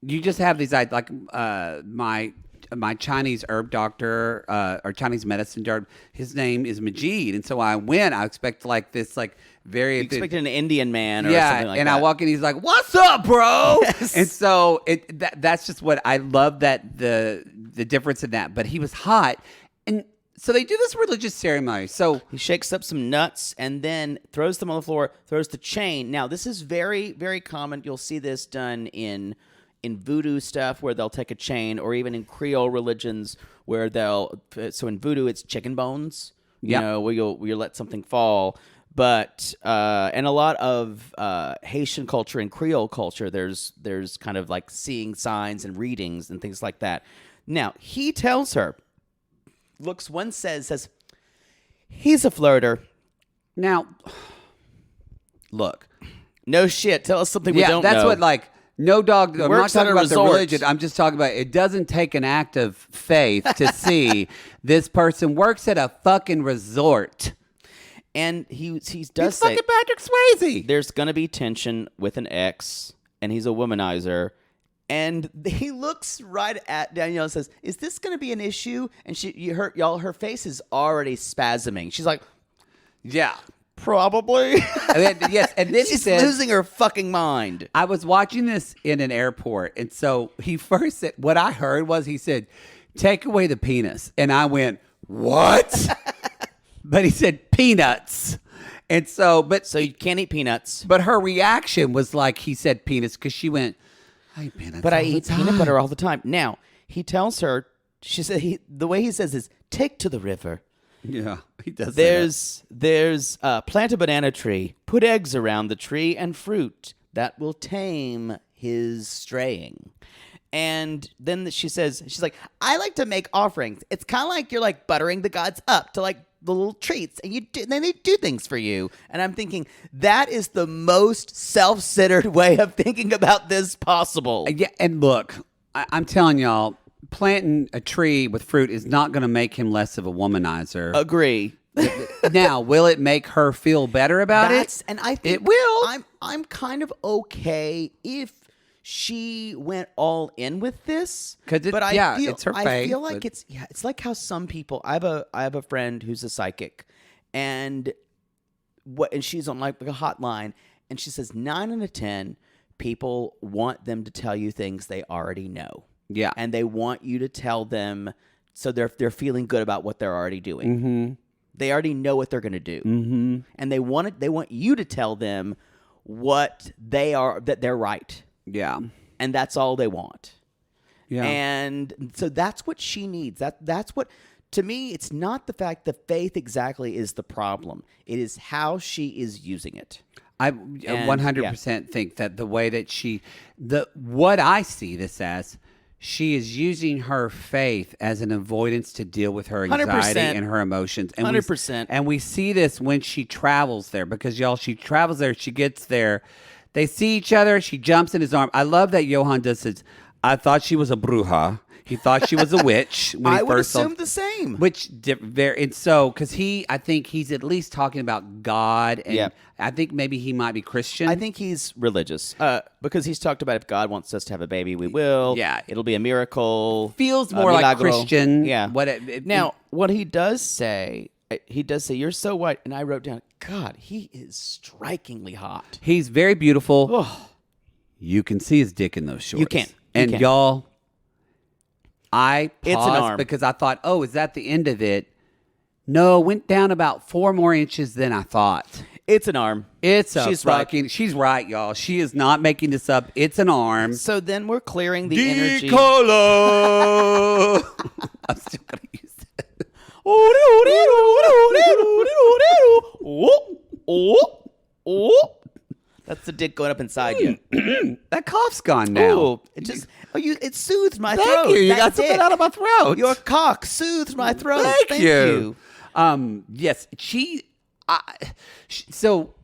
You just have these like my Chinese herb doctor or Chinese medicine doctor. His name is Majid, and so I went. I expect like this like. Very you expected an Indian man or something like and that. I walk in, he's like, "What's up, bro?" Yes. And so that's just what I love, that the difference in that. But he was hot, and so they do this religious ceremony. So he shakes up some nuts and then throws them on the floor, throws the chain. Now this is very, very common. You'll see this done in voodoo stuff where they'll take a chain, or even in Creole religions where so in voodoo it's chicken bones, where you let something fall. But and a lot of Haitian culture and Creole culture, there's kind of like seeing signs and readings and things like that. Now he tells her, says he's a flirter. Now, look, no shit. Tell us something we don't know. Yeah, that's what like. No dog. I'm not talking about the resort. religion. I'm just talking about it doesn't take an act of faith to see this person works at a fucking resort. And he does He's say fucking Patrick Swayze. There's gonna be tension with an ex, and he's a womanizer. And he looks right at Danielle and says, "Is this gonna be an issue?" And her face is already spasming. She's like, "Yeah, probably." Yes, and then she's losing her fucking mind. I was watching this in an airport, and so he first said, what I heard was he said, "Take away the penis," and I went, "What?" But he said peanuts. And so you can't eat peanuts. But her reaction was like he said peanuts because she went, "I eat peanuts, but I eat peanut butter all the time." Now he tells her, she said the way he says is, "Take to the river." Yeah, he does. There's plant a banana tree, put eggs around the tree and fruit that will tame his straying. And then she's like, "I like to make offerings. It's kind of like you're like buttering the gods up to like the little treats, and then they do things for you." And I'm thinking that is the most self-centered way of thinking about this possible. Yeah, and look, I'm telling y'all, planting a tree with fruit is not going to make him less of a womanizer. Agree. Now, will it make her feel better about it? And I think it will. I'm kind of okay if she went all in with this, but it's her I faith, feel like but- it's like how some people. I have a friend who's a psychic, and she's on like a hotline, and she says 9 out of 10 people want them to tell you things they already know. Yeah. And they want you to tell them so they're feeling good about what they're already doing. Mm-hmm. They already know what they're going to do. Mm-hmm. And they want you to tell them what they are, that they're right. Yeah. And that's all they want. Yeah. And so that's what she needs. That's what, to me, it's not the fact that faith exactly is the problem. It is how she is using it. I 100% think that the way that what I see this as, she is using her faith as an avoidance to deal with her anxiety 100%. and her emotions. And 100%. And we see this when she travels there because, y'all, she travels there, she gets there, they see each other, she jumps in his arm. I love that Johan does this. I thought she was a bruja. He thought she was a witch. When I he would first saw- assume the same. Which and so because I think he's at least talking about God, and Yeah. I think maybe he might be Christian. I think he's religious because he's talked about if God wants us to have a baby, we will. Yeah. It'll be a miracle. Feels more like milagro. Christian. Yeah. Now, What he does say, you're so white. And I wrote down, God, he is strikingly hot. he's very beautiful. Oh, You can see his dick in those shorts. You can. And y'all, I It's an paused arm. because I thought, oh, is that the end of it? No, went down about 4 more inches than I thought. it's an arm. She's right, y'all. She is not making this up. It's an arm. So then we're clearing the energy. Color. I'm still going to use it. That's the dick going up inside you. That cough's gone now. Ooh, it soothes my Thank throat. you. You That got something dick. out of my throat. Your cock soothes my throat. Thank you. Yes, so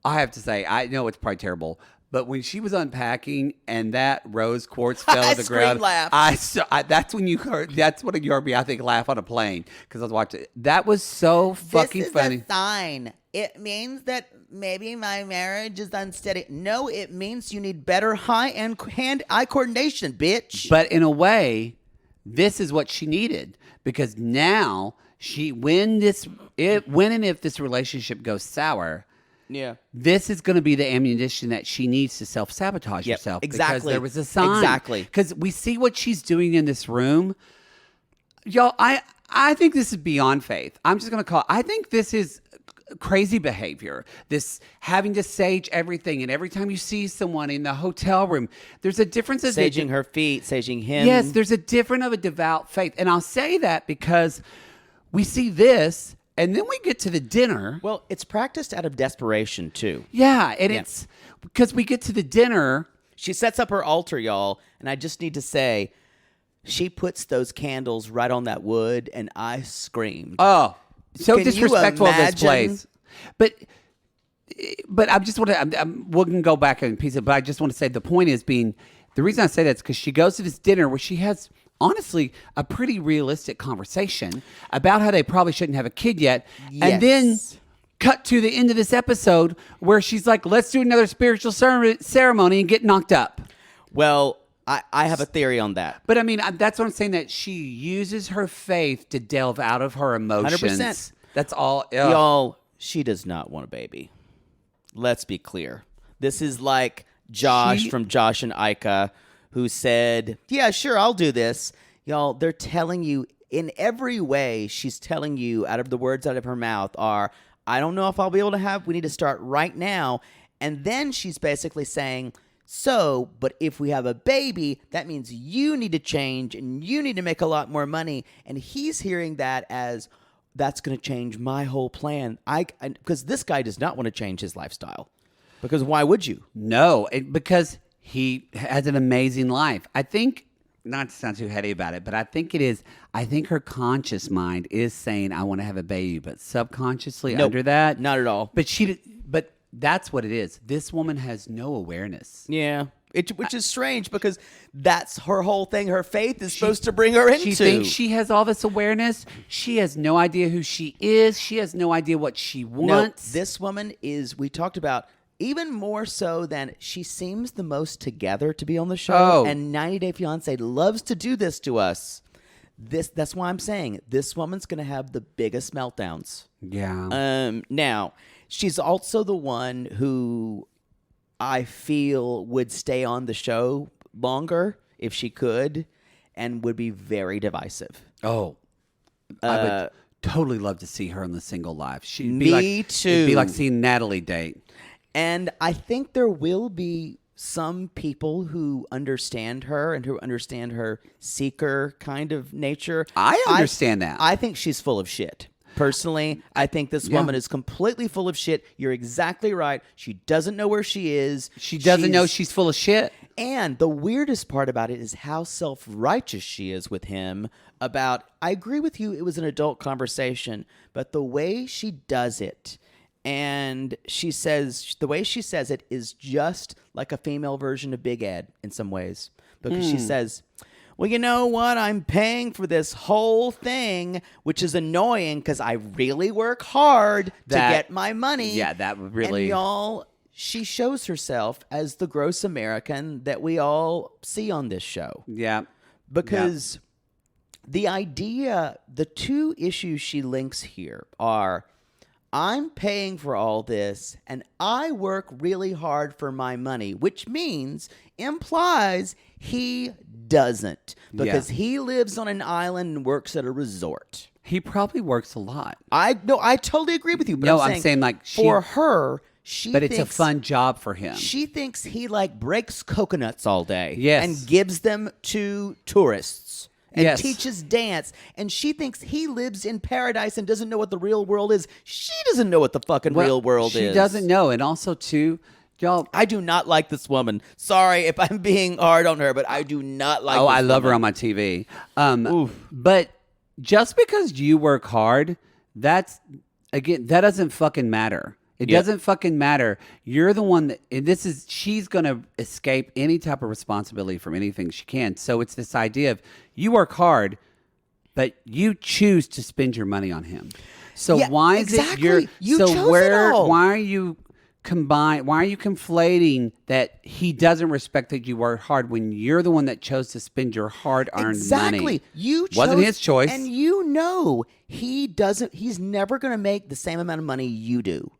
I have to say, I know it's probably terrible, but when she was unpacking and that rose quartz fell I to the ground, scream-laughed. that's when you heard. That's what you heard me, I think, laugh on a plane because I was watching it. That was so fucking funny. This is a sign. It means that maybe my marriage is unsteady. No, it means you need better hand-eye coordination, bitch. But in a way, this is what she needed because now when and if this relationship goes sour, yeah. this is going to be the ammunition that she needs to self-sabotage Yep, herself. exactly. Because there was a sign. Exactly. Because we see what she's doing in this room. Y'all, I think this is beyond faith. I'm just going to call it. I think this is crazy behavior. This having to sage everything. And every time you see someone in the hotel room, there's a difference. Saging her feet, saging him. Yes, there's a different of a devout faith. And I'll say that because we see this, and then we get to the dinner. Well, it's practiced out of desperation, too. Yeah, and it's because we get to the dinner. She sets up her altar, y'all, and I just need to say, she puts those candles right on that wood, and I screamed. Oh, so Can you disrespectful of this imagine? place. But I just want to, we can go back and piece it, but I just want to say the point is the reason I say that is because she goes to this dinner where she has, honestly, a pretty realistic conversation about how they probably shouldn't have a kid yet. Yes. And then cut to the end of this episode where she's like, let's do another spiritual ceremony and get knocked up. Well, I have a theory on that. But I mean, that's what I'm saying, that she uses her faith to delve out of her emotions. 100%. That's all. Ugh. Y'all, she does not want a baby. Let's be clear. This is like Josh from Josh and Ica, who said, yeah, sure, I'll do this. Y'all, they're telling you in every way, she's telling you out of the words out of her mouth are, I don't know if I'll be able to have, we need to start right now. And then she's basically saying, but if we have a baby, that means you need to change and you need to make a lot more money. And he's hearing that as, that's going to change my whole plan. Because this guy does not want to change his lifestyle. Because why would you? No, because he has an amazing life. I think, not to sound too heady about it, but I think it is, I think her conscious mind is saying, I want to have a baby, but subconsciously Nope, under that. not at all. But that's what it is. This woman has no awareness. Yeah. which is strange because that's her whole thing. Her faith is supposed to bring her into. She thinks she has all this awareness. She has no idea who she is. She has no idea what she wants. No, this woman is, we talked about, even more so than she seems the most together to be on the show. Oh. And 90 Day Fiancé loves to do this to us. That's why I'm saying this woman's going to have the biggest meltdowns. Yeah. Now, she's also the one who I feel would stay on the show longer if she could, and would be very divisive. Oh, I would totally love to see her on the single live. She'd be Me too. It'd be like seeing Natalie date. And I think there will be some people who understand her and who understand her seeker kind of nature. I understand that. I think she's full of shit. Personally, I think this woman is completely full of shit. You're exactly right. She doesn't know where she is. She doesn't know she's full of shit. And the weirdest part about it is how self-righteous she is with him about, I agree with you, it was an adult conversation, but the way she does it, and she says, the way she says it is just like a female version of Big Ed in some ways. Because she says, well, you know what? I'm paying for this whole thing, which is annoying because I really work hard to get my money. Yeah, that would really... And y'all, she shows herself as the gross American that we all see on this show. Yeah. Because the idea, the two issues she links here are, I'm paying for all this and I work really hard for my money, which implies he doesn't, because he lives on an island and works at a resort. He probably works a lot. I totally agree with you. But I'm saying like for her, but it's a fun job for him. She thinks he like breaks coconuts all day, yes, and gives them to tourists. And yes, teaches dance, and she thinks he lives in paradise and doesn't know what the real world is. She doesn't know what the fucking real world is. She doesn't know, and also too, y'all. I do not like this woman. Sorry if I'm being hard on her, but I do not like. Oh, this I love woman. her on my TV. But just because you work hard, that doesn't fucking matter. It doesn't fucking matter. You're the one that, and she's going to escape any type of responsibility from anything she can. So it's this idea of you work hard, but you choose to spend your money on him. So why is it you chose it all. Why are you conflating that he doesn't respect that you work hard when you're the one that chose to spend your hard-earned money? Exactly. Wasn't his choice. And he's never going to make the same amount of money you do,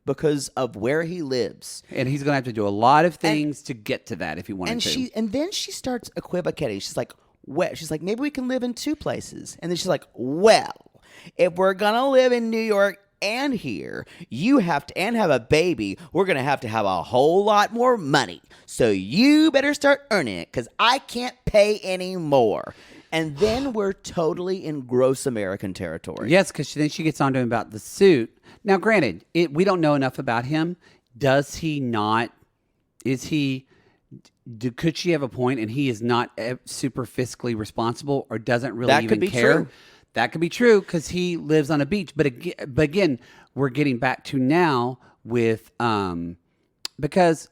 because of where he lives. And he's going to have to do a lot of things to get to that if he wanted to. And then she starts equivocating. She's like, maybe we can live in two places. And then she's like, well, if we're going to live in New York and here, you have to, and have a baby, we're going to have a whole lot more money. So you better start earning it, because I can't pay any more. And then we're totally in gross American territory. Yes, because then she gets on to him about the suit. Now, granted, we don't know enough about him. Does he not? Could she have a point and he is not super fiscally responsible, or doesn't really even care? True. That could be true, because he lives on a beach. But again, we're getting back to now with because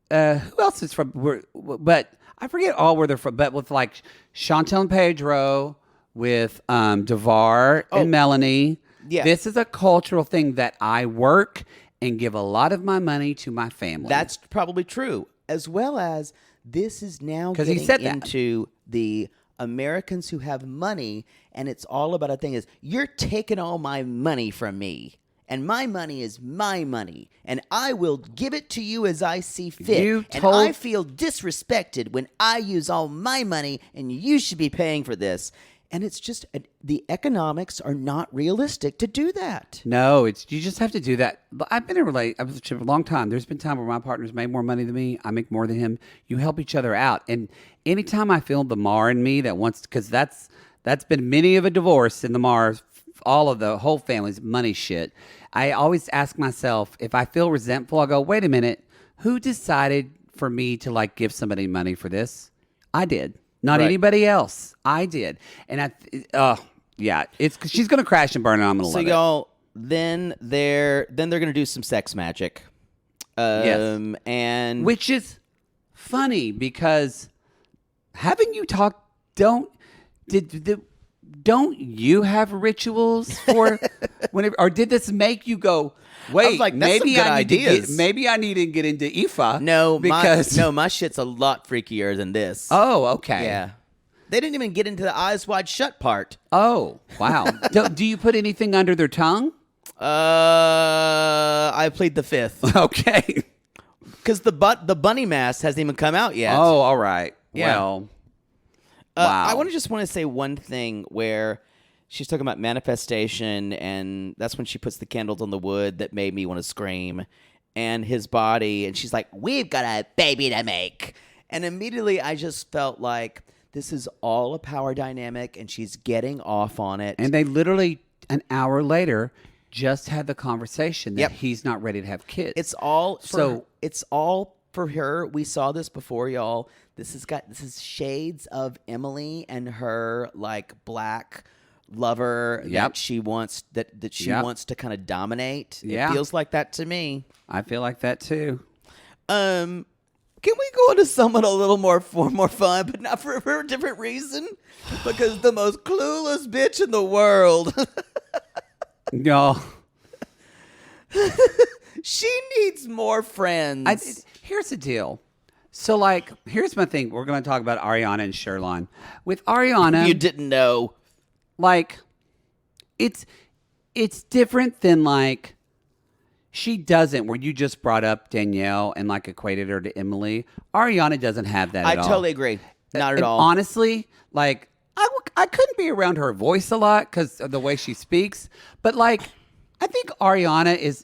who else is from? But I forget all where they're from. But with like Chantel and Pedro, with DeVar and Melanie. Yeah. This is a cultural thing that I work and give a lot of my money to my family. That's probably true. As well as this is now getting into the Americans who have money, and it's all about a thing is, you're taking all my money from me, and my money is my money, and I will give it to you as I see fit. And I feel disrespected when I use all my money, and you should be paying for this. And it's just, the economics are not realistic to do that. No, you just have to do that. But I've been in a relationship for a long time. There's been times where my partner's made more money than me. I make more than him. You help each other out. And anytime I feel the Mar in me that wants, because that's been many of a divorce in the Mar, all of the whole family's money shit. I always ask myself, if I feel resentful, I'll go, wait a minute, who decided for me to like give somebody money for this? I did. Not anybody else. I did. And it's because she's going to crash and burn, and I'm going to love it. So y'all, then they're going to do some sex magic. Yes. And which is funny because haven't you talked? Don't you have rituals for whenever? Or did this make you go? Wait, I was like, that's some good ideas. Maybe I need to get into Ifa. No, because my shit's a lot freakier than this. Oh, okay. Yeah. They didn't even get into the eyes wide shut part. Oh, wow. Do you put anything under their tongue? I plead the fifth. Okay. Because the bunny mask hasn't even come out yet. Oh, all right. Yeah. Well, wow. I want to say one thing where she's talking about manifestation, and that's when she puts the candles on the wood that made me want to scream, and his body, and she's like, "We've got a baby to make," and immediately I just felt like this is all a power dynamic, and she's getting off on it. And they literally an hour later just had the conversation that he's not ready to have kids. It's all for her. We saw this before, y'all. This is shades of Emily and her like black lover that she wants wants to kind of dominate. Yeah. It feels like that to me. I feel like that too. Can we go into someone a little more fun, but not for a different reason? Because the most clueless bitch in the world. No. She needs more friends. Here's the deal. So, like, here's my thing. We're going to talk about Ariana and Sherlon. With Ariana, you didn't know. Like, it's different than like she doesn't. Where you just brought up Danielle and like equated her to Emily. Ariana doesn't have that. I at all. totally agree. Not at all. Honestly, like I couldn't be around her voice a lot because of the way she speaks. But like, I think Ariana is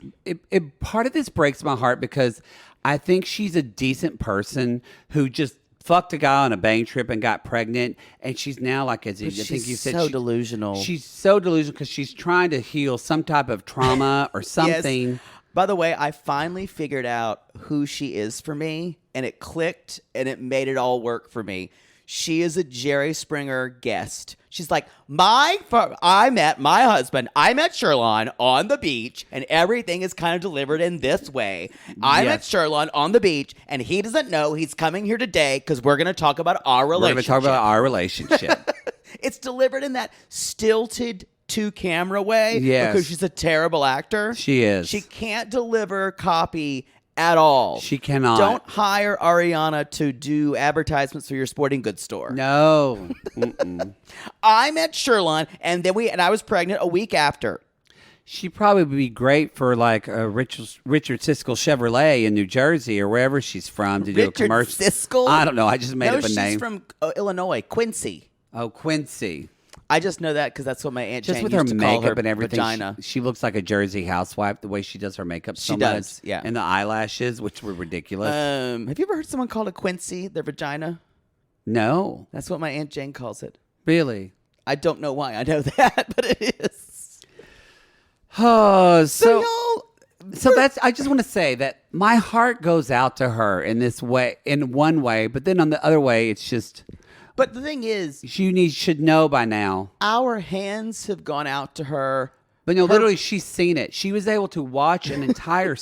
part of this breaks my heart because I think she's a decent person who just fucked a guy on a bang trip and got pregnant, and she's now like, I think you said, so delusional. She's so delusional because she's trying to heal some type of trauma or something. Yes. By the way, I finally figured out who she is for me, and it clicked, and it made it all work for me. She is a Jerry Springer guest. She's like, I met my husband. I met Sherlon on the beach, and everything is kind of delivered in this way. I met Sherlon on the beach, and he doesn't know he's coming here today because we're going to talk about our relationship. We're going to talk about our relationship. It's delivered in that stilted two-camera way yes. because she's a terrible actor. She is. She can't deliver copy at all. She cannot. Don't hire Ariana to do advertisements for your sporting goods store. No. I met Sherlon, and I was pregnant a week after. She'd probably be great for like a Richard Siskel Chevrolet in New Jersey or wherever she's from to do a commercial. Siskel? I don't know. I just made up a she's name. She's from Illinois, Quincy. Oh, Quincy. I just know that because that's what my Aunt Jane used to call her. Just with with her makeup makeup and everything, vagina. she looks like a Jersey housewife the way she does her makeup. So she does, much. yeah. And the eyelashes, which were ridiculous. Have you ever heard someone call a Quincy their vagina? No. That's what my Aunt Jane calls it. Really? I don't know why I know that, but it is. Oh, So that's. I just want to say that my heart goes out to her in this way, in one way, but then on the other way, it's just. But the thing is, should know by now. Our hands have gone out to her. But no, literally, she's seen it. She was able to watch an entire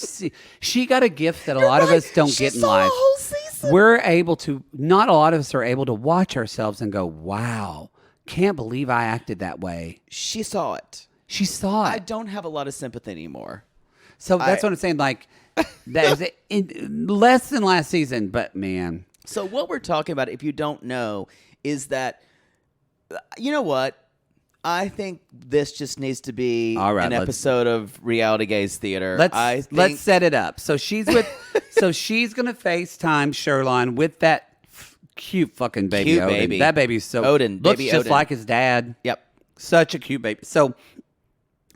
She got a gift that a lot of us don't get in life. A whole season. We're able to. Not a lot of us are able to watch ourselves and go, "Wow, can't believe I acted that way." She saw it. She saw it. I don't have a lot of sympathy anymore. So that's what I'm saying. Like that is less than last season, but man. So what we're talking about, if you don't know, is that you know what? I think this just needs to be an episode of Reality Gaze Theater. Let's set it up. So she's with. So she's gonna FaceTime Sherlon with that cute fucking baby. Cute Odin. baby. That baby's so Odin. Looks baby just Odin. like his dad. Yep. Such a cute baby. So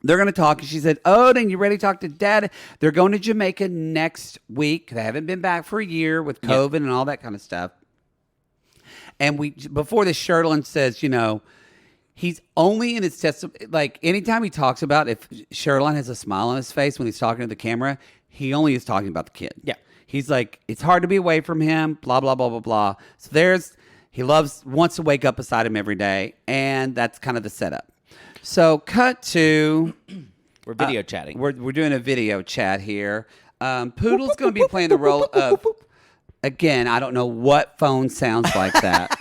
they're gonna talk, and she said, "Odin, you ready to talk to Dad?" They're going to Jamaica next week. They haven't been back for a year with COVID and all that kind of stuff. And before this, Sherlon says, he's only in his testimony. Like anytime he talks about if Sherlon has a smile on his face when he's talking to the camera, he only is talking about the kid. Yeah. He's like, it's hard to be away from him, blah, blah, blah, blah, blah. So he wants to wake up beside him every day. And that's kind of the setup. So cut to. We're video chatting. We're doing a video chat here. Poodle's going to be playing the role of. Again, I don't know what phone sounds like that.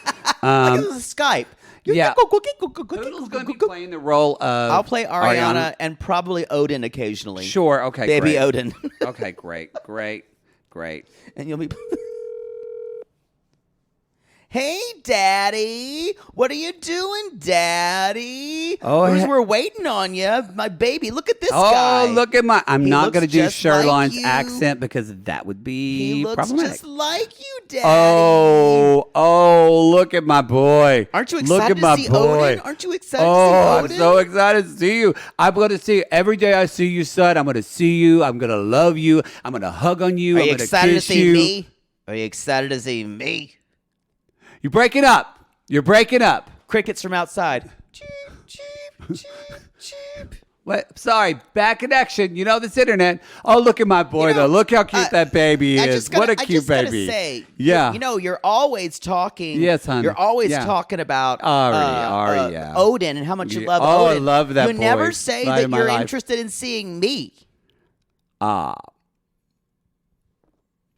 Skype. Yeah. Who's going to be playing the role of I'll play Ariana and probably Odin occasionally. Sure. Okay. Baby great. Odin. Okay. Great. And you'll be... Hey, Daddy. What are you doing, Daddy? Oh, we're waiting on you. My baby. Look at this guy. Oh, look at my... I'm not going to do just Sherlon's like accent because that would be He looks problematic. just like you, Daddy. Oh, look at my boy. Aren't you Look excited at my to see boy. Odin? Aren't you excited to see I'm Odin? so excited to see you. I'm going to see you. Every day I see you, son, I'm going to see you. I'm going to love you. I'm going to hug on you. Are I'm you going to excited to kiss see you. me? Are you excited to see me? You're breaking up. Crickets from outside. Cheep, cheep, cheep, cheep. What? Sorry, bad connection. You know this internet. Oh, look at my boy, though. Look how cute that baby is. What a cute baby. Say, yeah. You're always talking. Yes, honey. You're always Yeah. talking about Ari, yeah. Odin and how much you love Oh, Odin. I love that You boy. never say Light that of my you're life. interested in seeing me.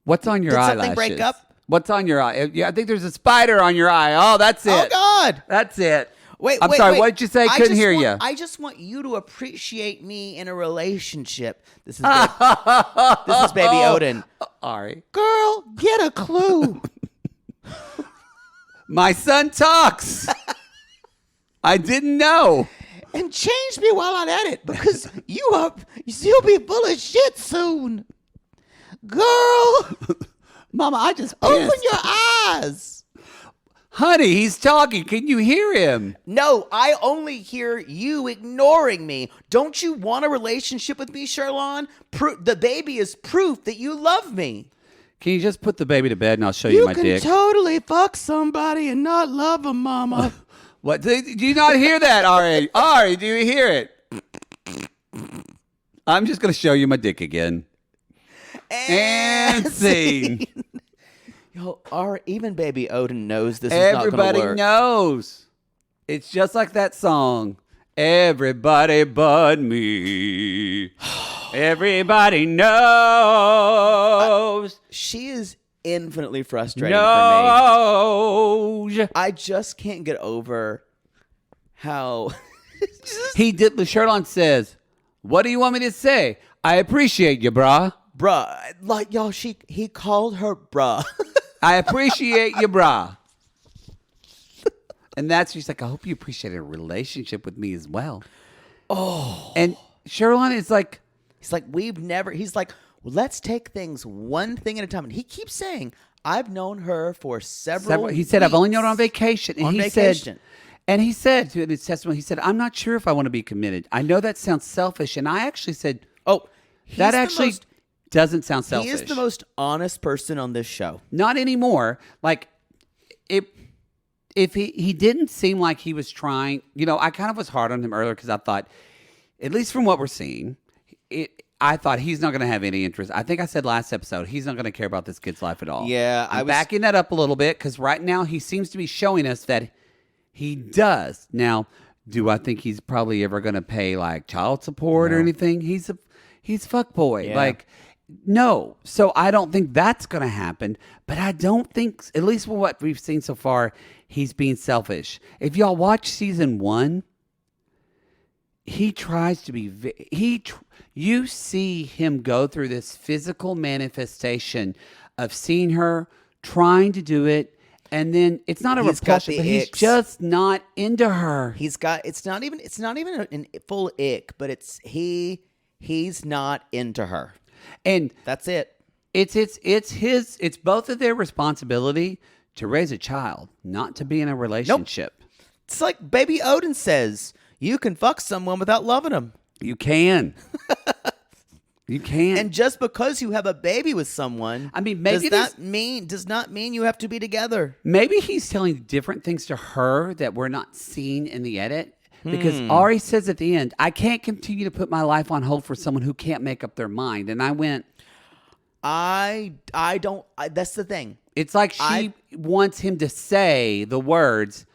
What's on your Did eyelashes? something break up? What's on your eye? Yeah, I think there's a spider on your eye. Oh, that's it. Oh, God. That's it. Wait, I'm wait, sorry. wait. What did you say? Couldn't hear you. I just want you to appreciate me in a relationship. This is baby Odin. Ari. Girl, get a clue. My son talks. I didn't know. And change me while I'm at it because you'll be full of shit soon. Girl, Mama, I just open pissed. your eyes. Honey, he's talking. Can you hear him? No, I only hear you ignoring me. Don't you want a relationship with me, Sherlon? The baby is proof that you love me. Can you just put the baby to bed and I'll show you my dick? Totally fuck somebody and not love them, Mama. What? Do you not hear that, Ari? Ari, do you hear it? I'm just going to show you my dick again. And scene. Yo, even baby Odin knows this is not going to work. Everybody knows. It's just like that song. Everybody but me. Everybody knows. She is infinitely frustrating for me. I just can't get over how He did. Sherlon says, "What do you want me to say? I appreciate you, brah. bruh, like y'all. He called her bruh. I appreciate you, brah." And she's like, I hope you appreciate a relationship with me as well. Oh. And Sherlon is like, He's like, he's like, well, let's take things one thing at a time. And he keeps saying, I've known her for several he said, I've only known her on weeks." vacation. And On he vacation. said to in his testimony, he said, I'm not sure if I want to be committed. I know that sounds selfish. And I actually said, Oh, that actually doesn't sound selfish. He is the most honest person on this show. Not anymore. Like, if he didn't seem like he was trying, I kind of was hard on him earlier because I thought, at least from what we're seeing, I thought he's not going to have any interest. I think I said last episode, he's not going to care about this kid's life at all. Yeah, I'm backing that up a little bit because right now he seems to be showing us that he does. Now, do I think he's probably ever going to pay like child support or anything? He's fuckboy. Yeah. Like, no. So I don't think that's going to happen. But I don't think, at least from what we've seen so far, he's being selfish. If y'all watch season 1, he tries to be. You see him go through this physical manifestation of seeing her, trying to do it, and then it's not a He's got repulsion, the but he's icks. just not into her. It's not even a full ick, but he's not into her. And That's it. it's both of their responsibility to raise a child, not to be in a relationship. It's like baby Odin says, you can fuck someone without loving them. You can. You can. And just because you have a baby with someone, I mean, maybe does not mean you have to be together. Maybe he's telling different things to her that we're not seeing in the edit. Because Ari says at the end, I can't continue to put my life on hold for someone who can't make up their mind. And I went, I don't. That's the thing. it's like she wants him to say the words,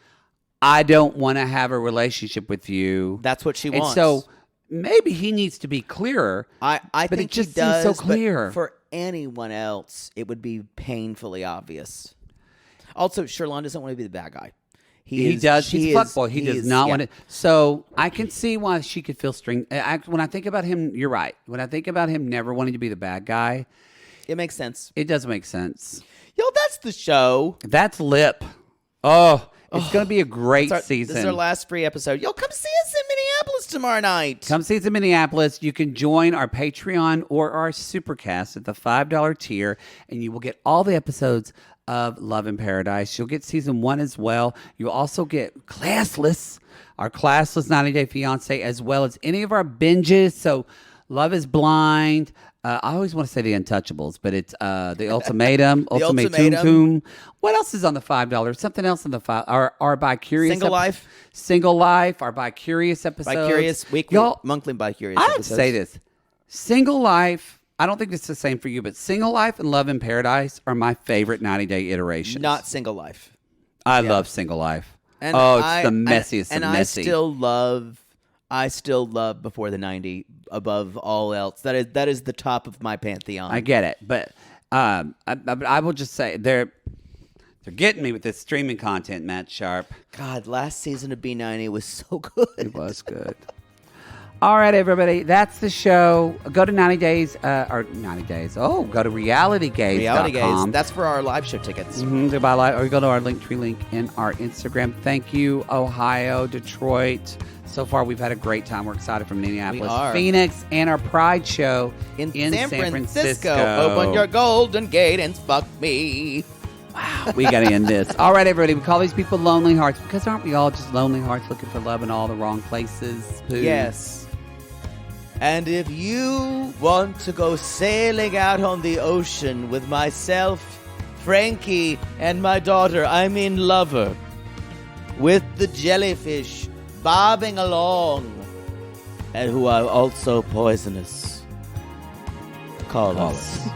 I don't want to have a relationship with you. That's what she And wants. so maybe he needs to be clearer. I but think it just he does, seems so clear. But for anyone else, it would be painfully obvious. Also, Sherlon doesn't want to be the bad guy. He does. He's a fuckboy. He does not want it. So I can see why she could feel when I think about him, you're right. When I think about him never wanting to be the bad guy, it makes sense. It does make sense. Yo, that's the show. That's Lip. Oh, it's going to be a great season. This is our last free episode. Yo, come see us in Minneapolis tomorrow night. Come see us in Minneapolis. You can join our Patreon or our Supercast at the $5 tier, and you will get all the episodes of Love in Paradise. You'll get season 1 as well. You'll also get our classless 90-day fiancé, as well as any of our binges. So Love is Blind. I always want to say The Untouchables, but it's The Ultimatum, Ultimatum. What else is on the $5? Something else on the $5. Our Bi-Curious. Single Life, our Bi-Curious episodes. Bi-Curious, weekly, monthly Bi-Curious I episodes. have to say this. Single Life, I don't think it's the same for you, but Single Life and Love in Paradise are my favorite 90-day iterations. Not Single Life. I love Single Life. And it's the messiest of messy. I still love Before the 90 above all else. That is the top of my pantheon. I get it, but I will just say they're getting me with this streaming content, Matt Sharp. God, last season of B90 was so good. It was good. All right, everybody, that's the show. Go to 90 Days, or 90 Days. Oh, go to realitygaze.com. Reality Gaze. That's for our live show tickets. Mm-hmm, to buy live, or go to our Linktree link in our Instagram. Thank you, Ohio, Detroit. So far, we've had a great time. We're excited from Minneapolis, Phoenix, and our Pride show in San Francisco. Open your golden gate and fuck me. Wow, we got to end this. All right, everybody. We call these people lonely hearts because aren't we all just lonely hearts looking for love in all the wrong places? Pooh? Yes. And if you want to go sailing out on the ocean with myself, Frankie, and my daughter, Lover, with the jellyfish bobbing along, and who are also poisonous, call us.